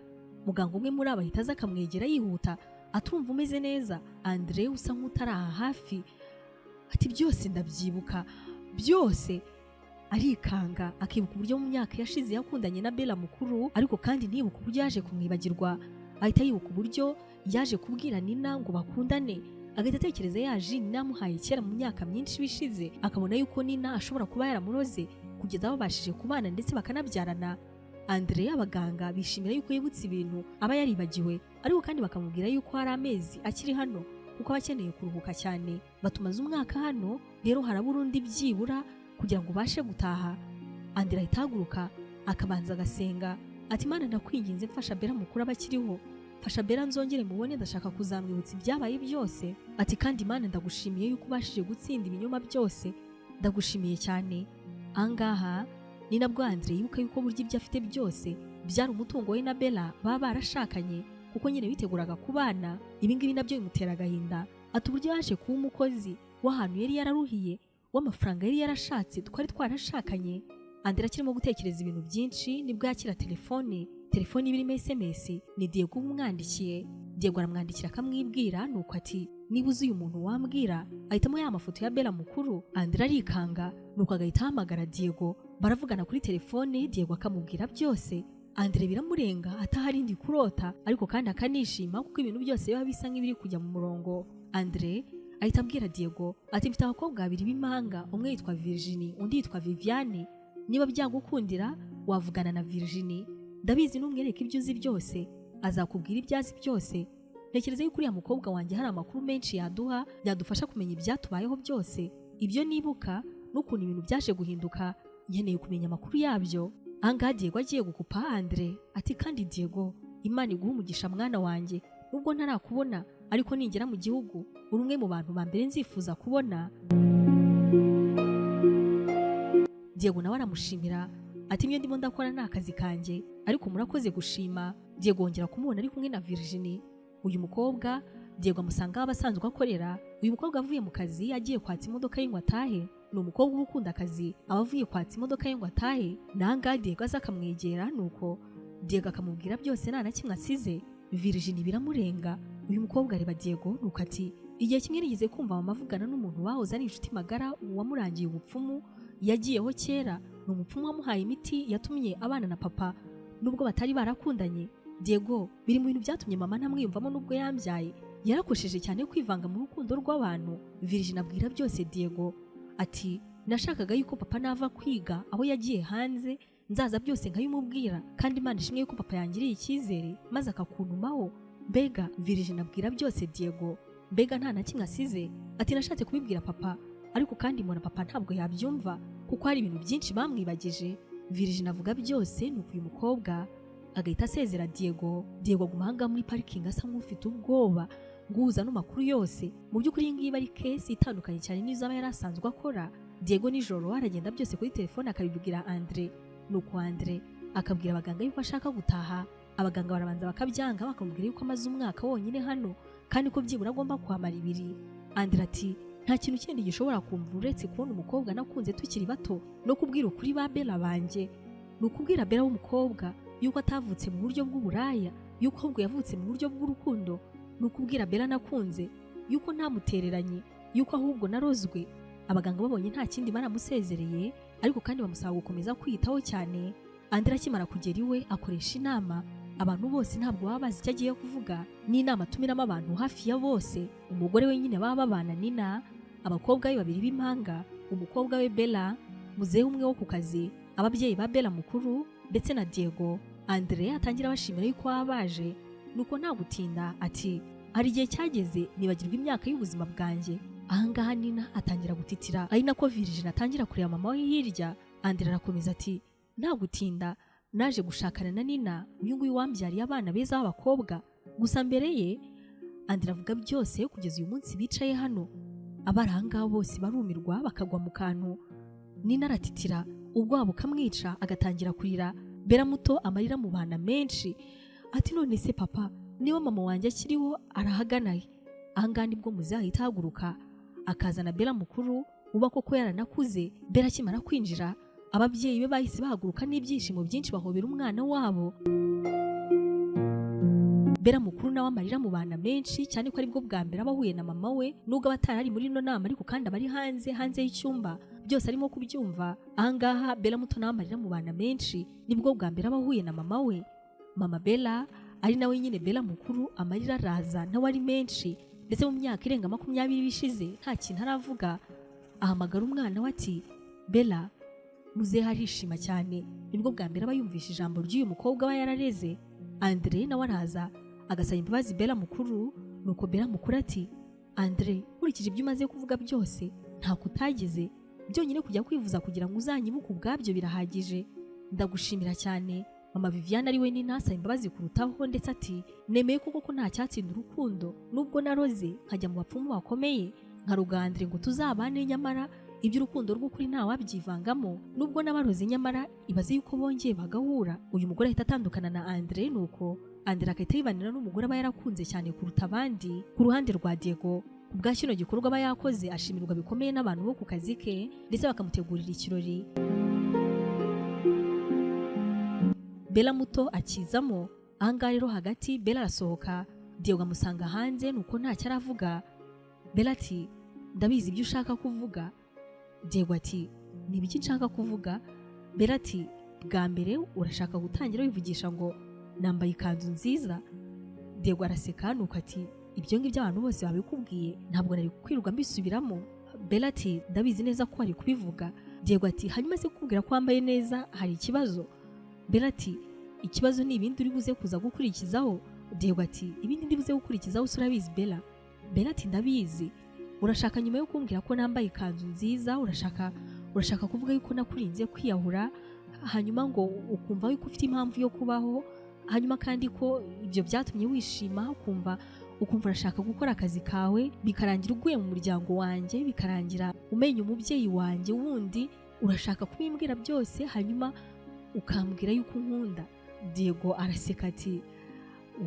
Muganga umwe muri abo ahita aza akamwegera yihuta, atumva umeze neza. Andre usa nk'utari aha hafi ati byose ndabyibuka byose. Arikanga akibuka uburyo mu myaka yashize yakundanye na Bella mukuru, ariko kandi ntibuka uburyo yaje kumwibagirwa. Ahita yibuka uburyo yaje kubwira Nina ngo bakundane, agahita atekereza yaje Nina amuhaye kera mu myaka myinshi bishize, akabona yuko Nina ashobora kuba yaramuroze kugeza babashije kubana ndetse bakanabyarana. Andre abaganga bishimira yuko yibutse ibintu aba yaribagiwe, ariko kandi bakamubwira yuko hari amezi akiri hano kuko aba akeneye kuruhuka cyane. Batumaze umwaka hano, rero harabura undi byibura kugira ngo ubashe gutaha. Andre ahita ahaguruka akabanza agasenga ati Mana ndakwinginze mfasha Bella mukuru abakiriho, fasha Bella nzongere mubone, ndashaka kuzamwibutsa ibyabaye byose. Ati kandi Mana ndagushimiye yuko ubashije gutsinda ibinyoma byose, ndagushimiye cyane. Angaha ni nabwo Andre yibuka yuko burya ibyo afite byose byari umutungo we na Bella baba barashakanye, kuko nyine biteguraga kubana. Ibi ngibi nabyo bimutera agahinda, ati uburyo yaje kuba umukozi w'ahantu yari yararuhiye, w'amafaranga yari yarashatse twari twarashakanye. Andre akirimo gutekereza ibintu byinshi nibwo yakira telefone ibirimo SMS. Ni Diego umwandikiye. Diego aramwandikira akamwibwira nuko ati niba uzi uyu muntu wambwira, ahitamo ya mafoto ya Bella mukuru. Andre arikanga nuko agahita ahamagara Diego, baravugana kuri telefone. Diego akamubwira byose. Andre biramurenga atahari ndi kurota, ariko kandi akanishima kuko ibintu byose biba bisa nk'ibiri kujya mu murongo. Andre ahita abwira Diego ati mfite abakobwa babiri b'impanga, umwe yitwa Virginie undi yitwa Viviane, niba byagukundira wavugana na Virginie, ndabizi numwereka ibyo uzi byose azakubwira ibyo azi byose. Ntekereza yuko uriya mukobwa wanjye hari amakuru menshi yaduha yadufasha kumenya ibyatubayeho byose. Ibyo nibuka n'ukuntu ibintu byaje guhinduka, nkeneye kumenya amakuru yabyo. Angaha Diego agiye gukupa Andre ati kandi Diego, Imana iguha umugisha mwana wanjye, nubwo ntarakubona ariko ningera mu gihugu uri umwe mu bantu ba mbere nzifuza kubona. Diego nawe aramushimira ati ibyo ndimo ndakora ni akazi kanjye, ariko murakoze gushima. Diego wongera kumubona ari kumwe na Virginie. Uyu mukobwa Diego amusanga aho abasanzwe akorera. Uyu mukobwa avuye mu kazi agiye kwatsa imodoka ye ngo atahe. Ni umukobwa uba ukunda akazi, aba avuye kwatsa imodoka ye ngo atahe. Nanga Diego aza akamwegera, nuko Diego akamubwira byose nta na kimwe asize. Virginie biramurenga. Uyu mukobwa areba Diego nuko ati igihe kimwe nigeze kumva mama avugana n'umuntu wahoze ari inshuti magara wamurangiye ubupfumu, yagiyeho kera. Ni umupfumu wamuhaye imiti yatumye abana na papa nubwo batari barakundanye. Diego biri mu bintu byatumye mama ntamwiyumvamo nubwo yambyaye, yarakosheje cyane kwivanga mu rukundo rw'abantu. Virginie abwira byose Diego ati nashakaga yuko papa nava kwiga aho yagiye hanze, nzaza byose nkayimubwira, kandi Imana ishimwe yuko papa yangiriye icyizere maze akakuntumaho. Mbega Virginie abwira byose Diego, mbega nta na kimwe asize. Ati nashatse kubibwira papa ariko kandi mbona papa ntabwo yabyumva kuko hari ibintu byinshi bamwibagije. Virginie avuga byose nuko uyu mukobwa agahita asezera Diego. Diego aguma ahangaha muri parikingi asa nk'ufite ubwoba, guhuza n'amakuru yose. Mu by'ukuri iyi ngiyi ari kesi itandukanye cyane n'izo aba yari asanzwe akora. Diego nijoro aragenda byose kuri telefone akabibwira Andre, nuko Andre akabwira abaganga yuko ashaka gutaha. Abaganga barabanza bakabyanga, bakamubwira yuko amaze umwaka wonyine hano kandi ko byibura agomba kuhamara 2. Andre ati nta kintu kindi gishobora kumva uretse kubona umukobwa nakunze tukiri bato no kubwira ukuri ba Bella banje. Nukubwira Bella w'umukobwa yuko atavutse mu buryo bw'uburaya, yuko ahubwo yavutse mu buryo bw'urukundo. Nukubwira Bella nakunze yuko ntamutereranye, yuko ahubwo narozwe. Abaganga babonye nta kindi baramusezereye, ariko kandi bamusaba gukomeza kwiyitaho cyane. Andre akimara kugera iwe akoresha inama. Abantu bose ntabwo baba bazi icyo agiye kuvuga, n'inama atumiramo abantu hafi ya bose. Umugore we nyine baba babana Nina, abakobwa be 2 b'impanga, umukobwa we Bella, muzehe umwe wo ku kazi, ababyeyi ba Bella mukuru ndetse na Diego. Andre atangira bashimira yuko babaje, nuko nta gutinda ati hari igihe cyageze nibagirwa imyaka y'ubuzima bwanjye. Ahangaha Nina atangira gutitira, ari nako Virginie atangira kureba mama we hirya. Andre arakomeza ati nta gutinda naje gushakana na Nina, uyu nguyu wambyariye abana beza b'abakobwa. Gusa mbere ye Andre avuga byose kugeza uyu munsi bicaye hano. Abari ahangaha bose barumirwa bakagwa mu kantu. Nina aratitira, ubwoba bukamwica agatangira kurira. Bella muto amarira mu bana menshi. Ati none se papa, niba mama wanjye akiriho arahaganaye? Ahangaha nibwo muzehe ahita ahaguruka akazana Bella mukuru uba koko yaranakuze. Bella akimara kwinjira, ababyeyi be bahise bahaguruka n'ibyishimo byinshi bahobera umwana wabo. Bella mukuru nawe amarira mu bana menshi cyane ko aribwo bwa mbere abahuye na mama we, nubwo abatari muri no nama ariko kandi abari hanze y'icyumba byose arimo kubyumva. Ahangaha Bella muto nawe amarira mu bana menshi, nibwo bwa mbere abahuye na mama we. Mama Bella ari nawe nyine Bella mukuru amarira araza nawe ari menshi, ndetse mu myaka irenga 20 bishize nta kintu aravuga. Ahamagara umwana we ati Bella, muzehe arishima cyane, nibwo bwa mbere aba yumvisha ijambo ry'uyu mukobwa aba yarareze. Andre nawe araza agasaba imbabazi Bella mukuru, nuko Bella mukuru ati Andre, nkurikije ibyo umaze kuvuga byose nta kutageze, byonyine kujya kwivuza kugira ngo uzanyibuke ubwabyo birahagije. ndagushimira cyane mama Viviane ari we ninasaba imbabazi kurutaho ndetse ati nemeye koko nta cyatsinda urukundo nubwo naroze nkajya mu bapfumu bakomeye nka Rugandire ngo tuzabane nyamara iby'urukundo rw'ukuri nta wabyivangamo nubwo n'abaroze nyamara ibaze yuko bongeye bagahura uyu mugore ahita atandukana na Andre nuko Andre akahita yibanira n'umugore aba yarakunze cyane kuruta abandi ku ruhande rwa Diego kubwa kino gikorwa aba yakoze ashimirwa bikomeye n'abantu bo ku kazi ke ndetse bakamutegurira ikirori. Bella muto akizamo ahangaha rero hagati Bella arasohoka Diego amusanga hanze nuko ntacyo aravuga. Bella ati ndabizi ibyo ushaka kuvuga. Diego ati nibiki nshaka kuvuga? Bella ati bwa mbere urashaka gutangira wivugisha ngo nambaye ikanzu nziza. Diego araseka nuko ati ibyo ngibyo abantu bose babikubwiye ntabwo nari kwirirwa mbisubiramo. Bella ati ndabizi neza ko ari kubivuga. Diego ati hanyuma se kukubwira ko wambaye neza hari ikibazo? Bella ati ikibazo ni ibindi uri buze kuza gukurikizaho. Diego ati ibindi ndi buze gukurikizaho urabizi Bella? Bella ati ndabizi. Urashaka nyuma yo kumbwira ko nambaye ikanzu nziza urashaka kuvuga yuko nakurinze kwiyahura hanyuma ngo ukumva yuko ufite impamvu yo kubaho hanyuma kandi ko ibyo byatumye wishima ukumva urashaka gukora akazi kawe bikarangira uguye mu muryango wanjye bikarangira umenya umubyeyi wanjye wundi urashaka kubimbwira byose hanyuma ukambwira yuko nkunda. Diego araseka ati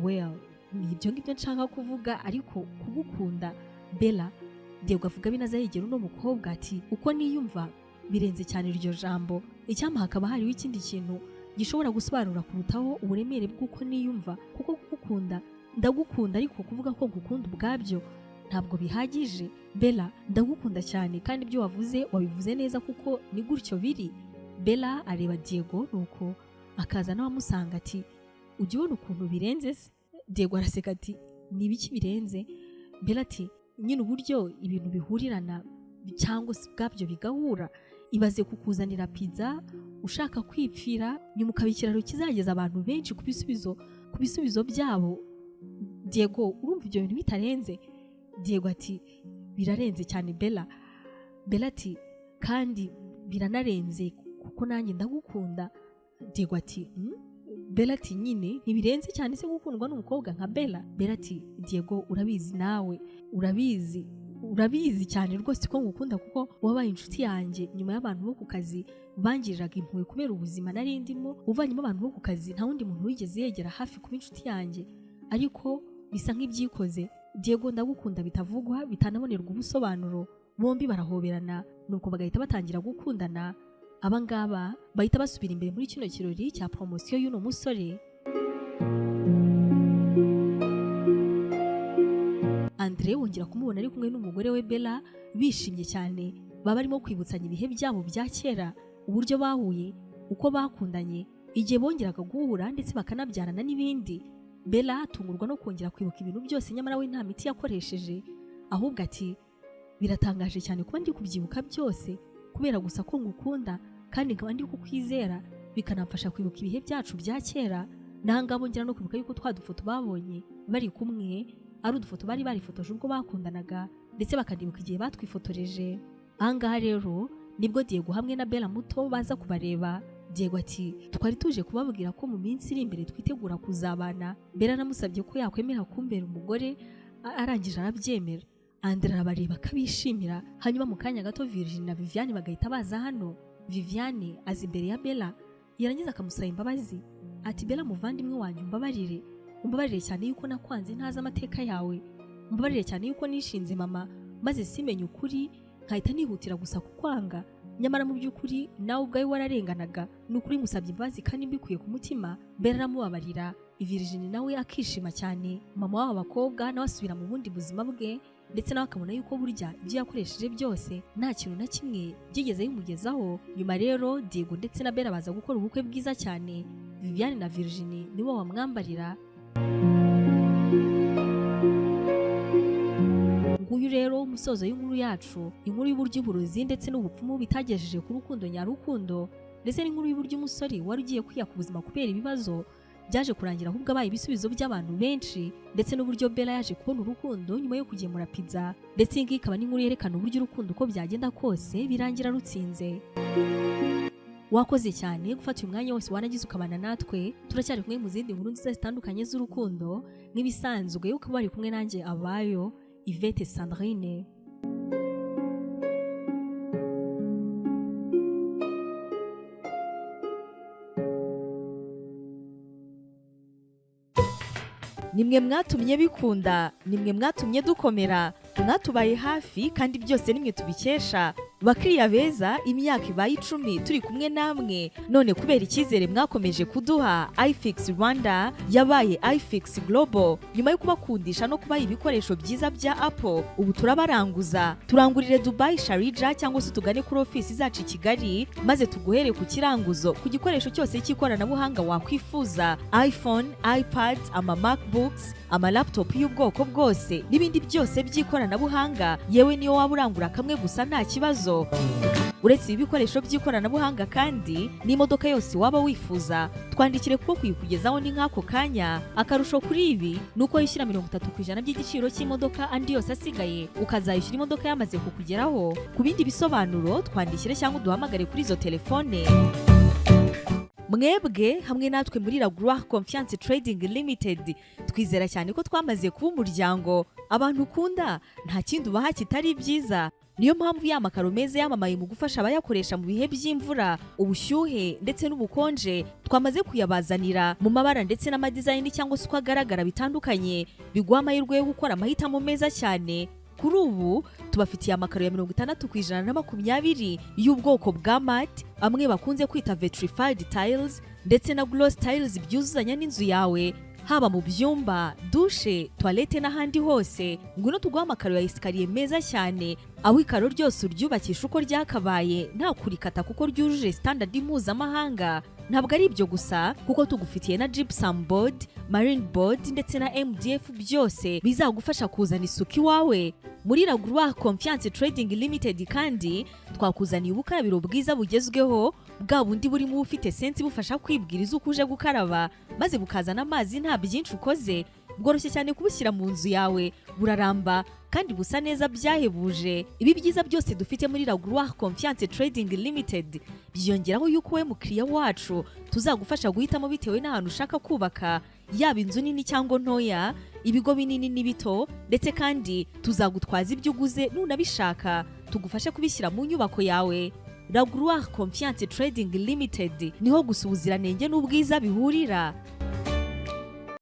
well ni ibyo ngibyo nshaka kuvuga ariko kugukunda Bella. Diego avuga binaza yegera uno mukobwa ati uko niyumva birenze cyane iryo jambo icyampa hakaba hariho ikindi kintu gishobora gusobanura kurutaho uburemere bw'uko niyumva kuko kugukunda ndagukunda ariko kuvuga ko ngukunda ubwabyo ntabwo bihagije. Bella ndagukunda cyane kandi ibyo wavuze wabivuze neza kuko ni gutyo biri. Bella areba Diego nuko akaza n'abamusanga ati ujya ubona ukuntu birenze se? Diego araseka ati ni ibiki birenze? Bella ati nyine uburyo ibintu bihurirana cyangwa se ubwabyo bigahura. Ibaze kukuzanira pizza ushaka kwipfira nyuma ukaba ikiraro kizageza abantu benshi ku bisubizo byabo. Diego urumva ibyo bintu bitarenze? Diego ati birarenze cyane Bella. Bella ati kandi biranarenze kuko nanjye ndagukunda. Diego ati Bella ati nyine ntibirenze cyane se gukundwa n'umukobwa nka Bella? Bella ati Diego urabizi nawe urabizi cyane rwose ko ngukunda kuko wabaye inshuti yanjye nyuma y'abantu bo ku kazi bangiriraga impuhwe kubera ubuzima nari ndimo uvanyemo abantu bo ku kazi nta wundi muntu wigeze yegera hafi kuba inshuti yanjye ariko bisa nk'ibyikoze. Diego ndagukunda bitavugwa bitanabonerwa ubusobanuro. Bombi barahoberana nuko bagahita batangira gukundana. Abangaba bahita basubira imbere muri kino kirori cya promosiyo y'uno musore. Andre wongera kumubona ari kumwe n'umugore we Bella bishimye cyane baba barimo kwibutsanya ibihe byabo bya kera uburyo bahuye uko bakundanye igihe bongeraga guhura ndetse bakanabyarana n'ibindi. Bella atungurwa no kongera kwibuka ibintu byose nyamara we nta miti yakoresheje ahubwo ati biratangaje cyane kuba ndi kubyibuka byose kubera gusa ko ngukunda kandi nkaba ndi kukwizera bikanamfasha kwibuka ibihe byacu bya kera. Nanga bongera no kwibuka yuko twadufoto babonye bari kumwe ari udufoto bari barifotoje ubwo bakundanaga ndetse bakanibuka igihe batwifotoreje. Ahangaha rero nibwo Diego hamwe na Bella muto baza kubareba. Diego ati twari tuje kubabwira ko mu minsi iri imbere twitegura kuzabana. Bella namusabye ko yakwemera kumbera umugore arangije arabyemera. Andre arabareba akabishimira hanyuma mu kanya gato Virginie na Viviane bagahita baza hano. Viviane azi imbere ya Bella yarangiza akamusaba imbabazi ati Bella muvandimwe wanjye umbabarire cyane yuko nakwanze ntazi amateka yawe, umbabarire cyane yuko nishinze mama maze simenye ukuri nkahita nihutira gusa kukwanga nyamara mu by'ukuri nawe ubwawe wararenganaga n'ukuri musabye imbabazi kandi mbikuye ku mutima. Bella aramubabarira Virginie nawe akishima cyane. Mama w'aba bakobwa nawe asubira mu bundi buzima bwe ndetse nawe akabona yuko burya ibyo yakoresheje byose nta kintu na kimwe byigeze bimugezaho. Nyuma rero Diego ndetse na Bella baza gukora ubukwe bwiza cyane. Viviane na Virginie nibo bamwambarira. Nguyu rero umusozo w'inkuru yacu, inkuru y'uburyo uburozi ndetse n'ubupfumu bitagejeje ku rukundo nyarukundo ndetse n'inkuru y'uburyo umusore wari ugiye kwiyaka ubuzima kubera ibibazo byaje kurangira ahubwo abaye ibisubizo by'abantu benshi ndetse n'uburyo Bella yaje kubona urukundo nyuma yo kugemura pizza ndetse iyi ikaba n'inkuru yerekana uburyo urukundo uko byagenda kose birangira rutsinze. wakoze cyane gufata uyu mwanya wose wanagize ukabana natwe. Turacyari kumwe mu zindi nkuru nziza zitandukanye z'urukundo nk'ibisanzwe, ukaba bari kumwe nanjye Abayo Yvette Sandrine. Nimwe mwatumye bikunda, nimwe mwatumye dukomera, mwatubaye hafi kandi byose nimwe tubikesha. Bakiriya beza, imyaka ibaye 10 turi kumwe namwe, none kubera icyizere mwakomeje kuduha, iFix Rwanda yabaye iFix Global. Nyuma yo kubakundisha no kubaha ibikoresho byiza bya Apple, ubu turabaranguza. Turangurire Dubai Sharjah cyangwa se tugane kuri ofisi zacu i Kigali, maze tuguhere ku kiranguzo ku gikoresho cyose cy'ikoranabuhanga wakwifuza: iPhone, iPad, MacBooks, laptop y'ubwoko bwose n'ibindi byose by'ikoranabuhanga. Yewe niyo waba urangura kamwe gusa nta kibazo. Uretse ibikoresho by'ikoranabuhanga kandi n'imodoka yose waba wifuza, twandikire kuko kuyikugezaho ni nk'ako kanya. Akarusho kuri ibi nuko yishyura 30% by'igiciro cy'imodoka, andi yose asigaye ukazayishyura imodoka yamaze kukugeraho. Ku bindi bisobanuro twandikire cyangwa duhamagare kuri izo telefone. Mwebwe hamwe natwe muri La Gloire Confiance Trading Limited, twizera cyane ko twamaze kuba umuryango. Abantu ukunda nta kindi ubaha kitari byiza. Niyo mpamvu ya makaro meza yamamaye mu gufasha abayakoresha mu bihe by'imvura, ubushyuhe ndetse n'ubukonje. Twamaze kuyabazanira mu mabara ndetse n'amadesign cyangwa se uko agaragara bitandukanye, biguha amahirwe yo gukora amahitamo meza cyane. Kuri ubu tubafitiye amakaro ya 60% na 20 y'ubwoko bwa matte, amwe bakunze kwita vitrified tiles ndetse na gloss tiles byuzuzanya n'inzu yawe, haba mu byumba, douche, toilette n'ahandi hose. Ngwino tuguha amakaro ya esikariye meza cyane, aho ikaro ryose uryubakisha uko ryakabaye nta kurikata kuko ryujuje standard mpuzamahanga. Ntabwo ari ibyo gusa, kuko tugufitiye na gypsum board, marine board ndetse na MDF, byose bizagufasha kuzana isuku iwawe. Muri La Gloire Confiance Trading Limited kandi twakuzaniye ubukarabiro bwiza bugezweho, bwa bundi burimo ufite sensi bufasha kwibwiriza uko uje gukaraba, maze bukazana amazi nta byinshi ukoze. Bworoshye cyane kubushyira mu nzu yawe, buraramba kandi busa neza byahebuje. Ibi byiza byose dufite muri La Gloire Confiance Trading Limited byiyongeraho yuko we mukiriya wacu tuzagufasha guhitamo bitewe n'ahantu ushaka kubaka, yaba inzu nini cyangwa ntoya, ibigo binini n'ibito, ndetse kandi tuzagutwaza ibyo uguze nunabishaka tugufashe kubishyira mu nyubako yawe. La Gloire Confiance Trading Limited niho gusa ubuziranenge n'ubwiza bihurira.